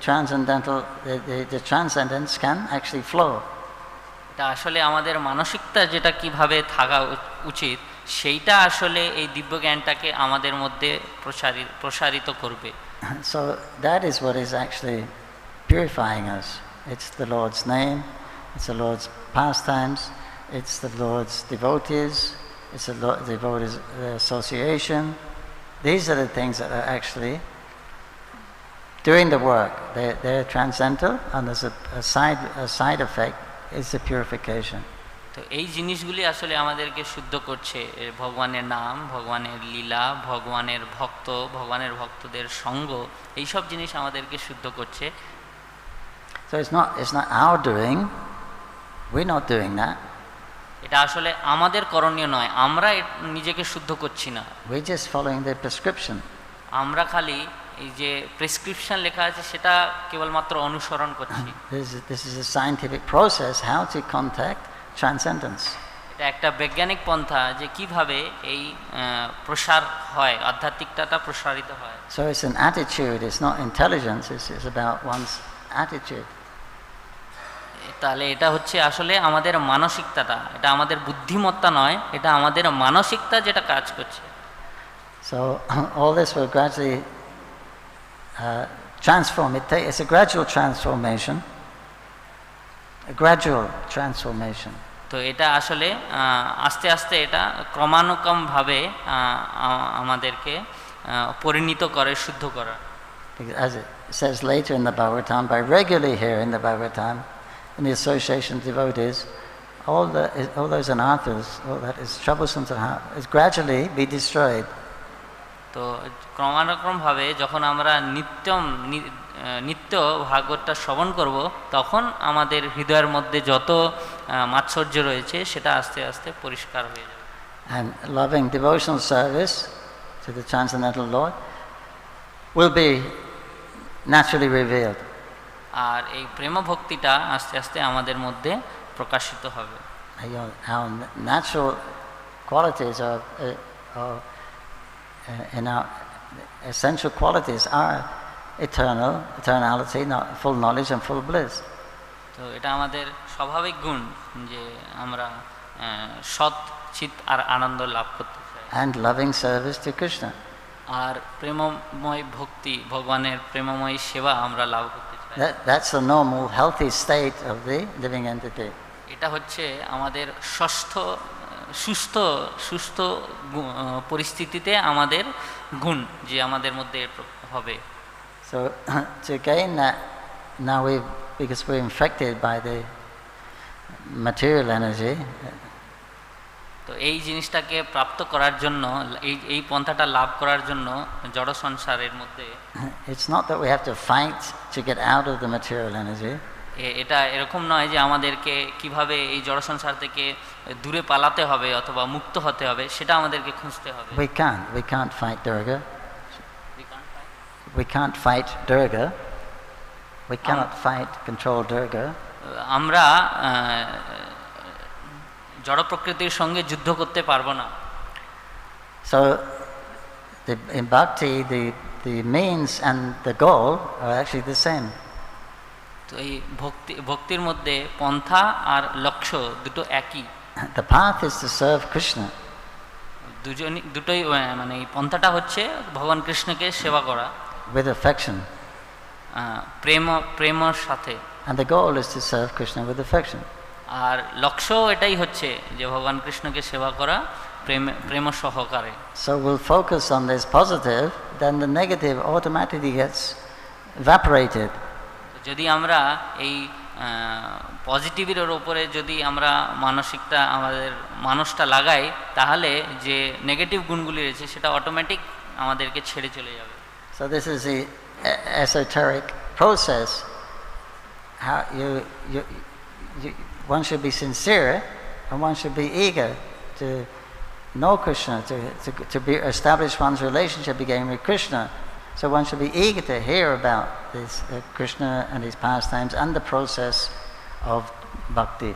transcendental the transcendence can actually flow. এটা আসলে আমাদের মানসিকতা যেটা কিভাবে থাকা উচিত সেইটা আসলে এই দিব্য জ্ঞানটাকে আমাদের মধ্যে প্রসারিত করবে। So that is what is actually purifying us. It's the Lord's name, it's the Lord's pastimes, it's the Lord's devotees, it's the devotees association. These are the things that are actually doing the work. They're transcendental, and there's a side effect is the purification. তো তো এই জিনিসগুলি আসলে আমাদেরকে শুদ্ধ করছে, ভগবানের নাম, ভগবানের লীলা, ভগবানের ভক্ত, ভগবানের ভক্তদের সঙ্গ, এইসব জিনিস আমাদেরকে শুদ্ধ করছে। So it's not our doing. We're not doing that. এটা আসলে আমাদের করণীয় নয়, আমরা নিজেকে শুদ্ধ করছি না, We're just following the prescription. আমরা খালি এই যে প্রেসক্রিপশন লেখা আছে সেটা কেবলমাত্র অনুসরণ করছি। This is a scientific process how to contact transcendence. এটা একটা বৈজ্ঞানিক পন্থা যে কিভাবে এই প্রসার হয়, আধ্যাত্মিকতাটা প্রসারিত হয়। So it's an attitude, it's not intelligence, it's about one's attitude. তাহলে এটা হচ্ছে আসলে আমাদের মানসিকতাটা, এটা আমাদের বুদ্ধিমত্তা নয়, এটা আমাদের মানসিকতা যেটা কাজ করছে। So all this will gradually transform. It's a gradual transformation. A gradual transformation. তো এটা আসলে আস্তে আস্তে এটা ক্রমানুক্রমভাবে আমাদেরকে পরিণত করে, শুদ্ধ করা। As it says later in the Bhagavatam, by regularly hearing the Bhagavatam in the association of devotees, all those anarthas, all that is troublesome to have, is gradually be destroyed. তো ক্রমানুক্রমভাবে যখন আমরা নিত্য ভাগবতটা শ্রবণ করব, তখন আমাদের হৃদয়ের মধ্যে যত মাৎসর্য রয়েছে সেটা আস্তে আস্তে পরিষ্কার হয়ে যাবে। And loving devotional service to the Transcendental Lord will be naturally revealed. আর এই প্রেম ভক্তিটা আস্তে আস্তে আমাদের মধ্যে প্রকাশিত হবে। Our natural qualities are in our essential qualities are eternality, full knowledge and full bliss. তো এটা আমাদের স্বাভাবিক গুণ যে আমরা সৎ চিত আর আনন্দ লাভ করতে চাই। And loving service to Krishna. আর প্রেমময় ভক্তি, ভগবানের প্রেমময় সেবা আমরা লাভ করতে চাই। That's the normal healthy state of the living entity. এটা হচ্ছে আমাদের সুস্থ পরিস্থিতিতে আমাদের গুণ যে আমাদের মধ্যে হবে। So to gain that, now because we're infected by the material energy. তো এই জিনিসটাকে প্রাপ্ত করার জন্য, এই পন্থাটা লাভ করার জন্য জড় সংসারের মধ্যে, it's not that we have to fight to get out of the material energy. এটা এরকম নয় যে আমাদেরকে কিভাবে এই জড় সংসার থেকে দূরে পালাতে হবে অথবা মুক্ত হতে হবে, সেটা আমাদেরকে খুঁজতে হবে। We can't fight Durga. We can't fight Durga. We cannot fight, control Durga. আমরা জড় প্রকৃতির সঙ্গে যুদ্ধ করতে পারবো না। So in bhakti the means and the goal are actually the same. তো এই ভক্তির মধ্যে পন্থা আর লক্ষ্য দুটো একই। The path is to serve Krishna. দুটোই মানে এই পন্থাটা হচ্ছে ভগবান কৃষ্ণকে সেবা করা with affection. প্রেমের সাথে। And the goal is to serve Krishna with affection. আর লক্ষ্য এটাই হচ্ছে যে ভগবান কৃষ্ণকে সেবা করা প্রেম সহকারে। So we'll focus on this positive, then the negative automatically gets evaporated. যদি আমরা এই পজিটিভের উপরে যদি আমরা আমাদের মানুষটা লাগাই, তাহলে যে নেগেটিভ গুণগুলি রয়েছে সেটা অটোমেটিক আমাদেরকে ছেড়ে চলে যাবে। So this is the esoteric process. How one should be sincere and one should be eager to know Krishna, to establish one's relationship again with Krishna. So one should be eager to hear about this Krishna and his pastimes and the process of bhakti.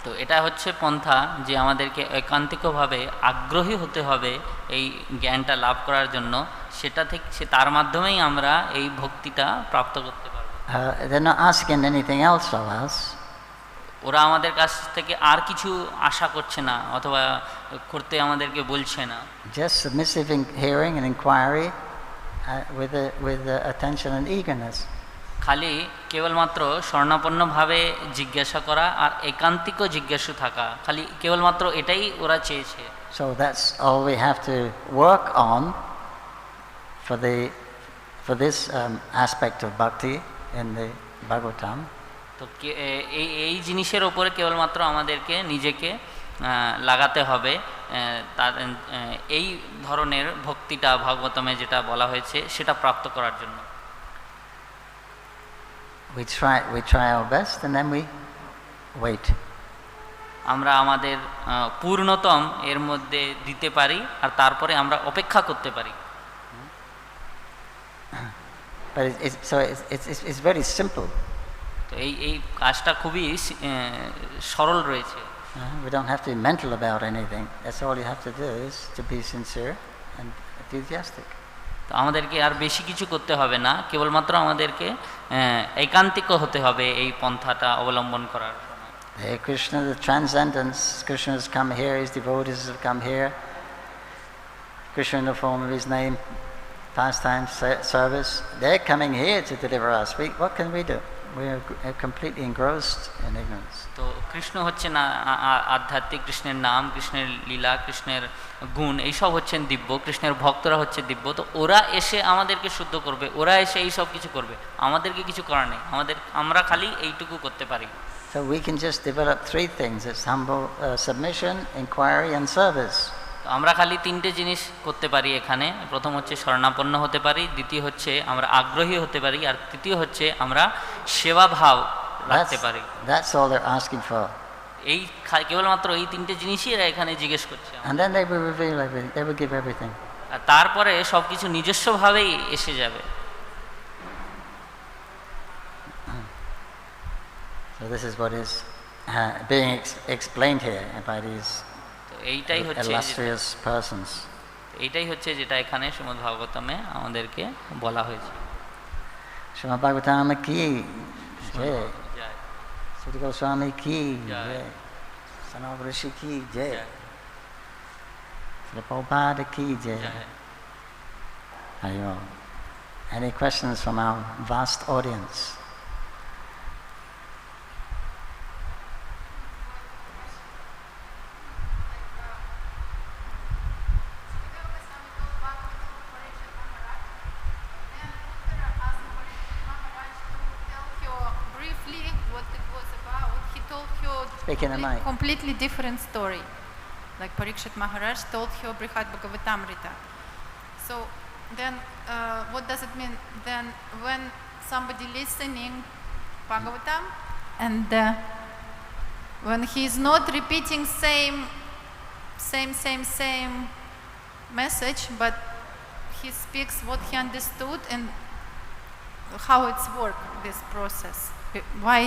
তো এটা হচ্ছে পন্থা যে আমাদেরকে একান্তিকভাবে আগ্রহী হতে হবে এই জ্ঞানটা লাভ করার জন্য, সেটা থেকে তার মাধ্যমেই আমরা এই ভক্তিটা প্রাপ্ত করতে পারব। They're not asking anything else of us. ওরা আমাদের কাছ থেকে আর কিছু আশা করছে না অথবা করতে আমাদেরকে বলছে না। Just submissive hearing and inquiry with attention and eagerness. খালি কেবলমাত্র স্বর্ণাপন্নভাবে জিজ্ঞাসা করা আর একান্তিক জিজ্ঞাসু থাকা, খালি কেবলমাত্র এটাই ওরা চেয়েছে। So that's all we have to work on for this aspect of bhakti in the Bhagavatam. তো এই জিনিসের ওপরে কেবলমাত্র আমাদেরকে নিজেকে লাগাতে হবে, তার এই ধরনের ভক্তিটা ভাগবতমে যেটা বলা হয়েছে সেটা প্রাপ্ত করার জন্য। We try our best and then we wait. আমরা আমাদের পূর্ণতম এর মধ্যে দিতে পারি আর তারপরে আমরা অপেক্ষা করতে পারি। But it's very simple. তো এই কাজটা খুবই সরল রয়েছে। We don't have to be mental about anything. That's all you have to do is to be sincere and enthusiastic. তো আমাদেরকে আর বেশি কিছু করতে হবে না, কেবলমাত্র আমাদেরকে একান্তিক হতে হবে এই পন্থাটা অবলম্বন করার সময়। Hey Krishna, the transcendence, Krishna has come here, his devotees have come here. Krishna in the form of his name, pastime, service, they're coming here to deliver us. What can we do? We are completely engrossed in ignorance. তো কৃষ্ণ হচ্ছে না আধ্যাত্মিক, কৃষ্ণের নাম, কৃষ্ণের লীলা, কৃষ্ণের গুণ এইসব হচ্ছেন দিব্য, কৃষ্ণের ভক্তরা হচ্ছে দিব্য। তো ওরা এসে আমাদেরকে শুদ্ধ করবে, ওরা এসে এই সব কিছু করবে, আমাদেরকে কিছু করার নেই, আমরা খালি এইটুকু করতে পারি। So we can just develop three things. It's humble submission, inquiry and service. আমরা খালি তিনটে জিনিস করতে পারি এখানে। প্রথম হচ্ছে শরণাপন্ন হতে পারি, দ্বিতীয় হচ্ছে আমরা আগ্রহী হতে পারি, আর তৃতীয় হচ্ছে আমরা সেবা ভাব রাখতে পারি। That's all they're asking for. এই কেবলমাত্র এই তিনটে জিনিসই এরা এখানে জিজ্ঞেস করছে। And then they will reveal everything. They will give everything. আর তারপরে সবকিছু নিজস্বভাবেই এসে যাবে। So this is what is being explained here by these এইটাই হচ্ছে illustrious persons. এইটাই হচ্ছে যেটা এখানে শ্রীমদ্ ভাগবতমে আমাদেরকে বলা হয়েছে। Srimad Bhagavatam ki jai, Sri Goswami ki jai, Sanat Rishi ki jai, Srila Prabhupada ki jai. Hari Om. Any questions from our vast audience? Completely different story. Like Parikshit Maharaj told her Brihad Bhagavatamrita. So then what does it mean? Then when somebody listening Bhagavatam and when he is not repeating same message, but he speaks what he understood and how it's work, this process. Why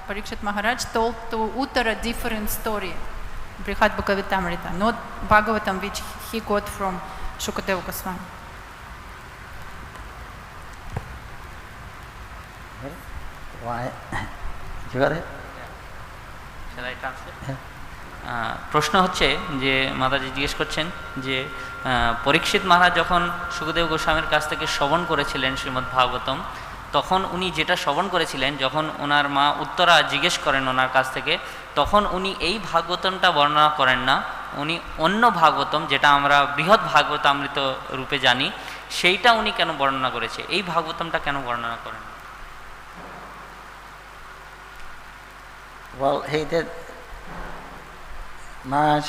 Parikshit Maharaj told to Uttara different story, Brihad Bhagavatamrita, not Bhagavatam which he got from Shukadeva Goswami. Why? You got it? Shall I translate? প্রশ্ন হচ্ছে যে মাতাজি জিজ্ঞেস করছেন যে পরীক্ষিত মহারাজ যখন সুখদেব গোস্বামীর কাছ থেকে শ্রবণ করেছিলেন শ্রীমদ্ ভাগবতম, তখন উনি যেটা শ্রবণ করেছিলেন, যখন ওনার মা উত্তরা জিজ্ঞেস করেন ওনার কাছ থেকে, তখন উনি এই ভাগবতমটা বর্ণনা করেন না, উনি অন্য ভাগবতম যেটা আমরা বৃহৎ ভাগবতামৃত রূপে জানি সেইটা উনি কেন বর্ণনা করেছে, এই ভাগবতমটা কেন বর্ণনা করেন? Well, he did. Maharaj,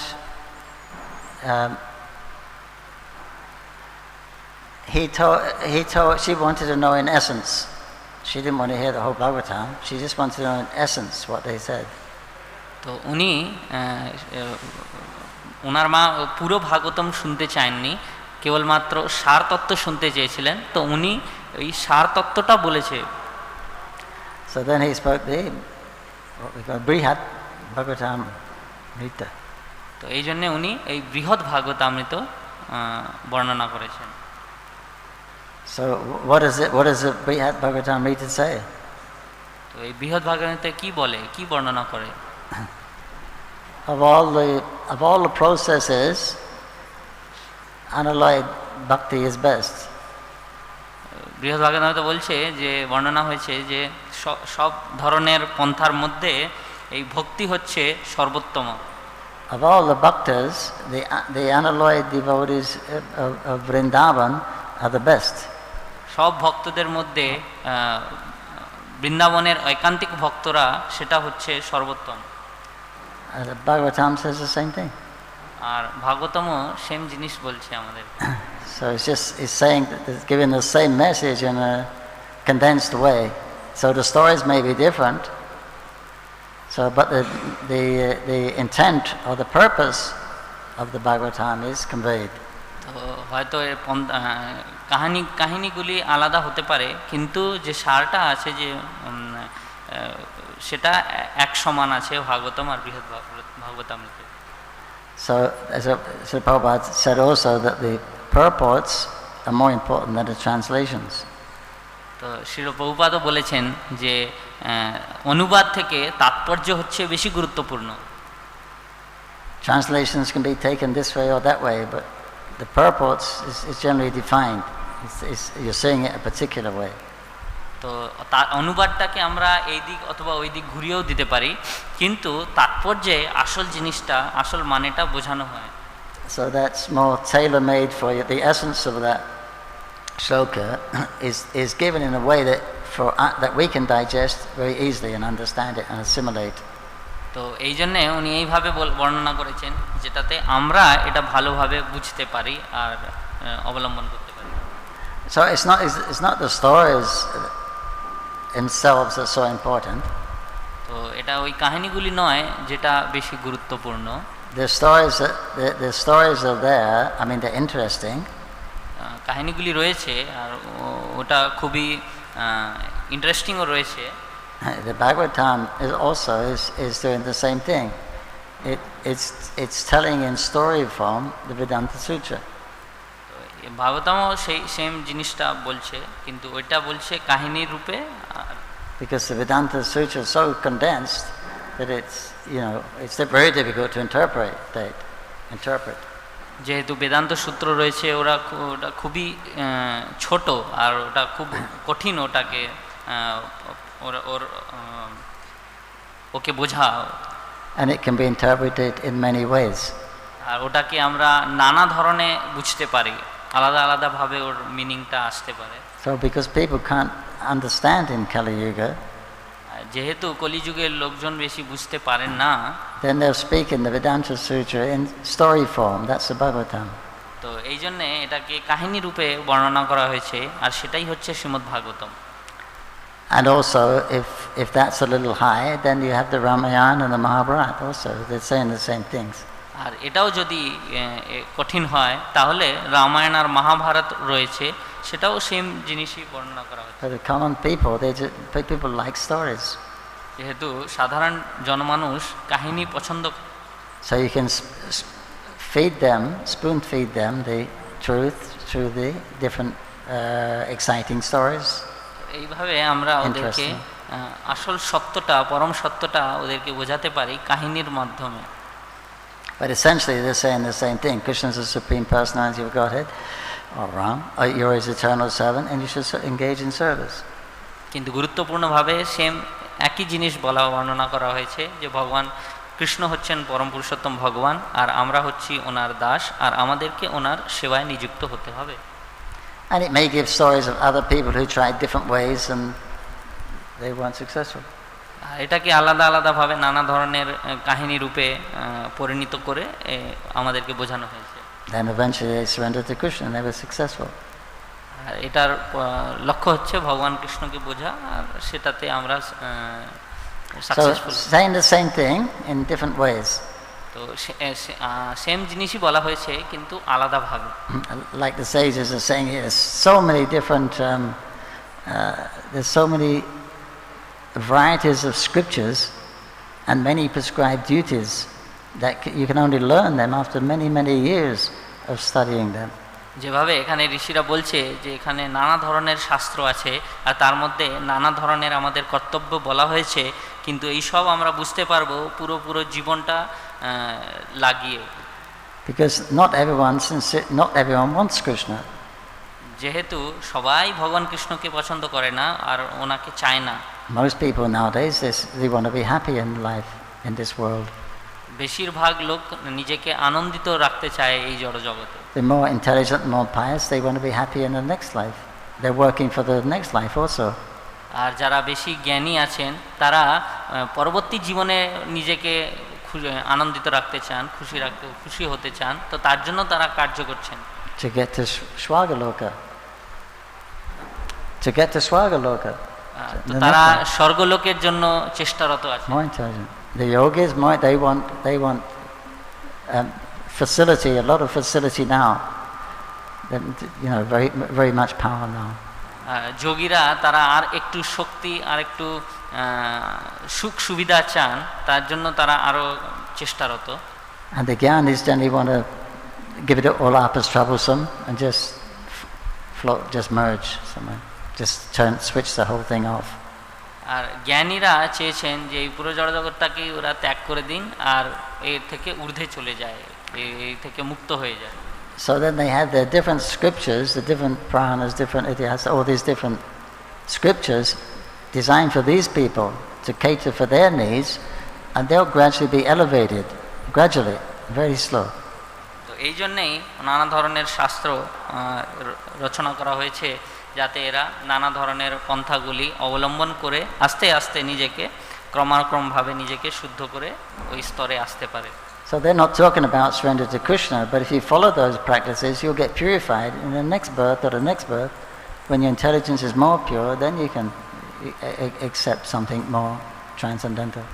he told, she wanted to know in essence. She didn't want to hear the whole Bhagavatam. She just wanted to know in essence what they said. তো উনি ওনার মা পুরো ভাগবতম শুনতে চাননি, কেবলমাত্র সার তত্ত্ব শুনতে চেয়েছিলেন, তো উনি এই সার তত্ত্বটা বলেছে। So then he spoke the what we call Brihad Bhagavatam Rita. তো এই জন্যে উনি এই বৃহৎ ভাগবতামৃত বর্ণনা করেছেন। So what does the Brihad Bhagavatam Rita say? তো এই বৃহৎ ভাগবতামৃত কি বলে, কি বর্ণনা করে? Of all the processes, unalloyed bhakti is best. বৃহৎ ভাগবতামৃত বলছে যে বর্ণনা হয়েছে যে সব ধরনের পন্থার মধ্যে এই ভক্তি হচ্ছে সর্বোত্তম। Of all the bhaktas, the unalloyed devotees of Vrindavan are the best. সব ভক্তদের মধ্যে বৃন্দাবনের ঐকান্তিক ভক্তরা সেটা হচ্ছে সর্বোত্তম। The Bhagavatam says the same thing. আর ভাগবতমও সেম জিনিস বলছে আমাদের। So it's saying that it's giving the same message in a condensed way. So the stories may be different. So, but the intent or the purpose of the Bhagavatam is conveyed. তো হয়তো কাহিনীগুলি আলাদা হতে পারে, কিন্তু যে সারটা আছে যে সেটা এক সমান আছে ভাগবতম আর বৃহৎ Bhagavatam. So, as Prabhupada said also that the purports are more important than the translations. তো শ্রীল প্রভুপাদও বলেছেন যে অনুবাদ থেকে তাৎপর্য হচ্ছে বেশি গুরুত্বপূর্ণ। Translations can be taken this way or that way, but the purports is generally defined. You're saying it a particular way. তো তার অনুবাদটাকে আমরা এই দিক অথবা ওই দিক ঘুরিয়েও দিতে পারি, কিন্তু তাৎপর্যে আসল জিনিসটা, আসল মানেটা বোঝানো হয়। So that's more tailor-made for you. The essence of that shloka is given in a way that we can digest very easily and understand it and assimilate. তো এই জন্যে উনি এইভাবে বর্ণনা করেছেন যেটাতে আমরা এটা ভালোভাবে বুঝতে পারি আর অবলম্বন করতে পারি। So it's not the stories themselves are so important. তো এটা ওই কাহিনীগুলি নয় যেটা বেশি গুরুত্বপূর্ণ। The stories are there. I mean, they're interesting. কাহিনীগুলি রয়েছে আর ওটা খুবই ইন্টারেস্টিংও রয়েছে। The Bhagavatam is doing the same thing. It's telling in story form the Vedanta Sutra. ভাগবতমও সেই সেম জিনিসটা বলছে, কিন্তু ওইটা বলছে কাহিনী রূপে। Because the Vedanta Sutra is so condensed that it's very difficult to interpret. যেহেতু বেদান্ত সূত্র রয়েছে ওটা খুবই ছোট আর ওটা খুব কঠিন ওটাকে ওকে বোঝা। And it can be interpreted in many ways. আর ওটাকে আমরা নানা ধরনে বুঝতে পারি, আলাদা আলাদা ভাবে ওর মিনিংটা আসতে পারে। So because people can't understand in Kali Yuga, যেহেতু কলিযুগের লোকজন বেশি বুঝতে পারেন না, then they'll speak in the Vedanta Sutra in story form. That's the Bhagavatam. তো এই জন্যে এটাকে কাহিনী রূপে বর্ণনা করা হয়েছে, আর সেটাই হচ্ছে Shrimad Bhagavatam. And also, if that's a little high, then you have the Ramayana and the Mahabharata also. They're saying the same things. আর এটাও যদি কঠিন হয় তাহলে রামায়ণ আর মহাভারত রয়েছে, সেটাও সেম জিনিসই বর্ণনা করা হচ্ছে। For the common people like stories. যেহেতু সাধারণ জনমানুষ কাহিনী পছন্দ, so you can spoon feed them the truth through the different exciting stories. এইভাবে আমরা ওদেরকে আসল সত্যটা, পরম সত্যটা ওদেরকে বোঝাতে পারি কাহিনীর মাধ্যমে। But essentially they're saying the same thing. Krishna is the Supreme Personality of Godhead, or wrong, you're his eternal servant and you should engage in service. কিন্তু গুরুত্বপূর্ণভাবে সেম একই জিনিস বর্ণনা করা হয়েছে যে ভগবান কৃষ্ণ হচ্ছেন পরম পুরুষোত্তম ভগবান, আর আমরা হচ্ছি ওনার দাস, আর আমাদেরকে ওনার সেবায় নিযুক্ত হতে হবে। And it may give stories of other people who tried different ways and they weren't successful. এটাকে আলাদা আলাদাভাবে নানা ধরনের কাহিনী রূপে পরিণত করে আমাদেরকে বোঝানো হয়েছে। Then eventually they surrendered to Krishna and they were successful. এটার লক্ষ্য হচ্ছে ভগবান কৃষ্ণকে বোঝা, আর সেটাতে আমরা successful. So saying the same thing in different ways. তো সেম জিনিসই বলা হয়েছে কিন্তু আলাদাভাবে। Like the sages are saying here, there's so many different there's so many varieties of scriptures and many prescribed duties that you can only learn them after many years of studying them. যেভাবে এখানে ঋষিরা বলছে যে এখানে নানা ধরনের শাস্ত্র আছে আর তার মধ্যে নানা ধরনের আমাদের কর্তব্য বলা হয়েছে, কিন্তু এই সব আমরা বুঝতে পারবো পুরো জীবনটা লাগিয়ে। Because not everyone wants Krishna. যেহেতু সবাই ভগবান কৃষ্ণকে পছন্দ করে না আর ওনাকে চায় না। Most people nowadays they want to be happy in life in this world. বেশিরভাগ লোক নিজেকে আনন্দিত রাখতে চায় এই জড় জগতে। They're more intelligent, more pious. They want to be happy in the next life. They're working for the next life also. আর যারা বেশি জ্ঞানী আছেন তারা পরবর্তী জীবনে নিজেকে আনন্দিত রাখতে চান, খুশি হতে চান, তো তার জন্য তারা কার্য করছেন। To get to Swagaloka. To get to Swagaloka. তো তারা স্বর্গলোকের জন্য চেষ্টারত আছে। More intelligent. The yogis, they want facility, a lot of facility now. You know, very much power now. যোগীরা তারা আর একটু শক্তি, আর একটু সুখ সুবিধা চান, তার জন্য তারা আরো চেষ্টারত। And the Gyanis generally want to give it all up as troublesome and just float, just merge somewhere, just switch the whole thing off. আর জ্ঞানীরা চেয়েছেন যে এই পুরো জড়জগৎটাকে ওরা ত্যাগ করে দিন আর এর থেকে ঊর্ধ্বে চলে যায়, এই থেকে মুক্ত হয়ে যায়। So then they have their different scriptures, the different Puranas, different Itihas, all these different scriptures designed for these people to cater for their needs, and they'll gradually be elevated, gradually, very slow. তো এই জন্যেই নানা ধরনের শাস্ত্র রচনা করা হয়েছে যাতে এরা নানা ধরনের পন্থাগুলি অবলম্বন করে আস্তে আস্তে নিজেকে ক্রমাক্রমভাবে নিজেকে শুদ্ধ করে ওই স্তরে আসতে পারে। So they're not talking about surrender to Krishna, but if you follow those practices, you'll get purified in the next birth or the next birth. When your intelligence is more pure, then you can accept something more transcendental.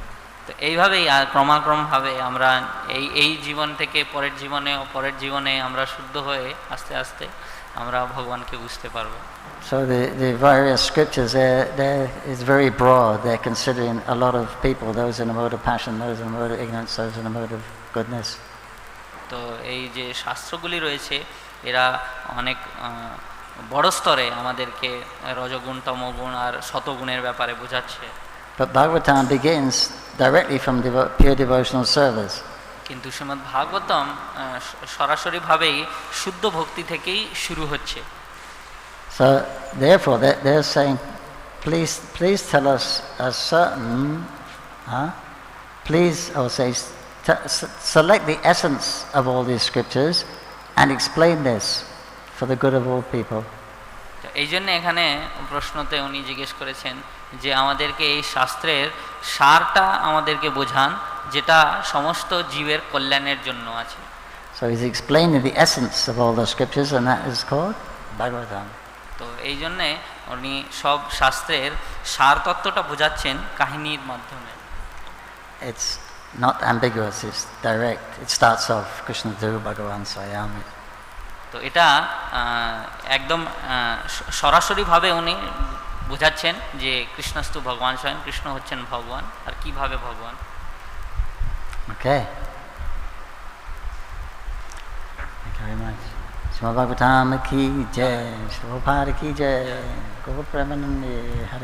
তো এইভাবেই ক্রমাক্রমভাবে আমরা এই জীবন থেকে পরের জীবনে আমরা শুদ্ধ হয়ে আস্তে আস্তে আমরা ভগবানকে বুঝতে পারবো। So the various scriptures there is very broad. They're considering a lot of people, those in the mode of passion, those in the mode of ignorance, those in the mode of goodness. তো এই যে শাস্ত্রগুলি রয়েছে এরা অনেক বড় স্তরে আমাদেরকে রজগুণ, তমগুণ আর শতগুণের ব্যাপারে বোঝাচ্ছে। But Bhagavatam begins directly from pure devotional service. কিন্তু শ্রীমদ্ ভাগবতম সরাসরিভাবেই শুদ্ধ ভক্তি থেকেই শুরু হচ্ছে। So therefore they're saying, please tell us a certain, select the essence of all these scriptures and explain this for the good of all people. এই জন্য এখানে প্রশ্নতে উনি জিজ্ঞেস করেছেন যে আমাদেরকে এই শাস্ত্রের সারটা আমাদেরকে বোঝান যেটা সমস্ত জীবের কল্যাণের জন্য আছে। So he's explaining the essence of all the scriptures, and that is called Bhagavatam. তো এই জন্যে উনি সব শাস্ত্রের সার তত্ত্বটা বোঝাচ্ছেন কাহিনীর মাধ্যমে। It's not ambiguous, it's direct. It starts off Krishna Tu Bhagavan Swayam. তো এটা একদম সরাসরিভাবে উনি বোঝাচ্ছেন যে কৃষ্ণস্তু ভগবান স্বয়ং, কৃষ্ণ হচ্ছেন ভগবান, আর কিভাবে ভগবান। Okay. Thank you very much. Srimad Bhagavatam ki jai, Srila Prabhupada ki jai, Gaur Premanande Hari.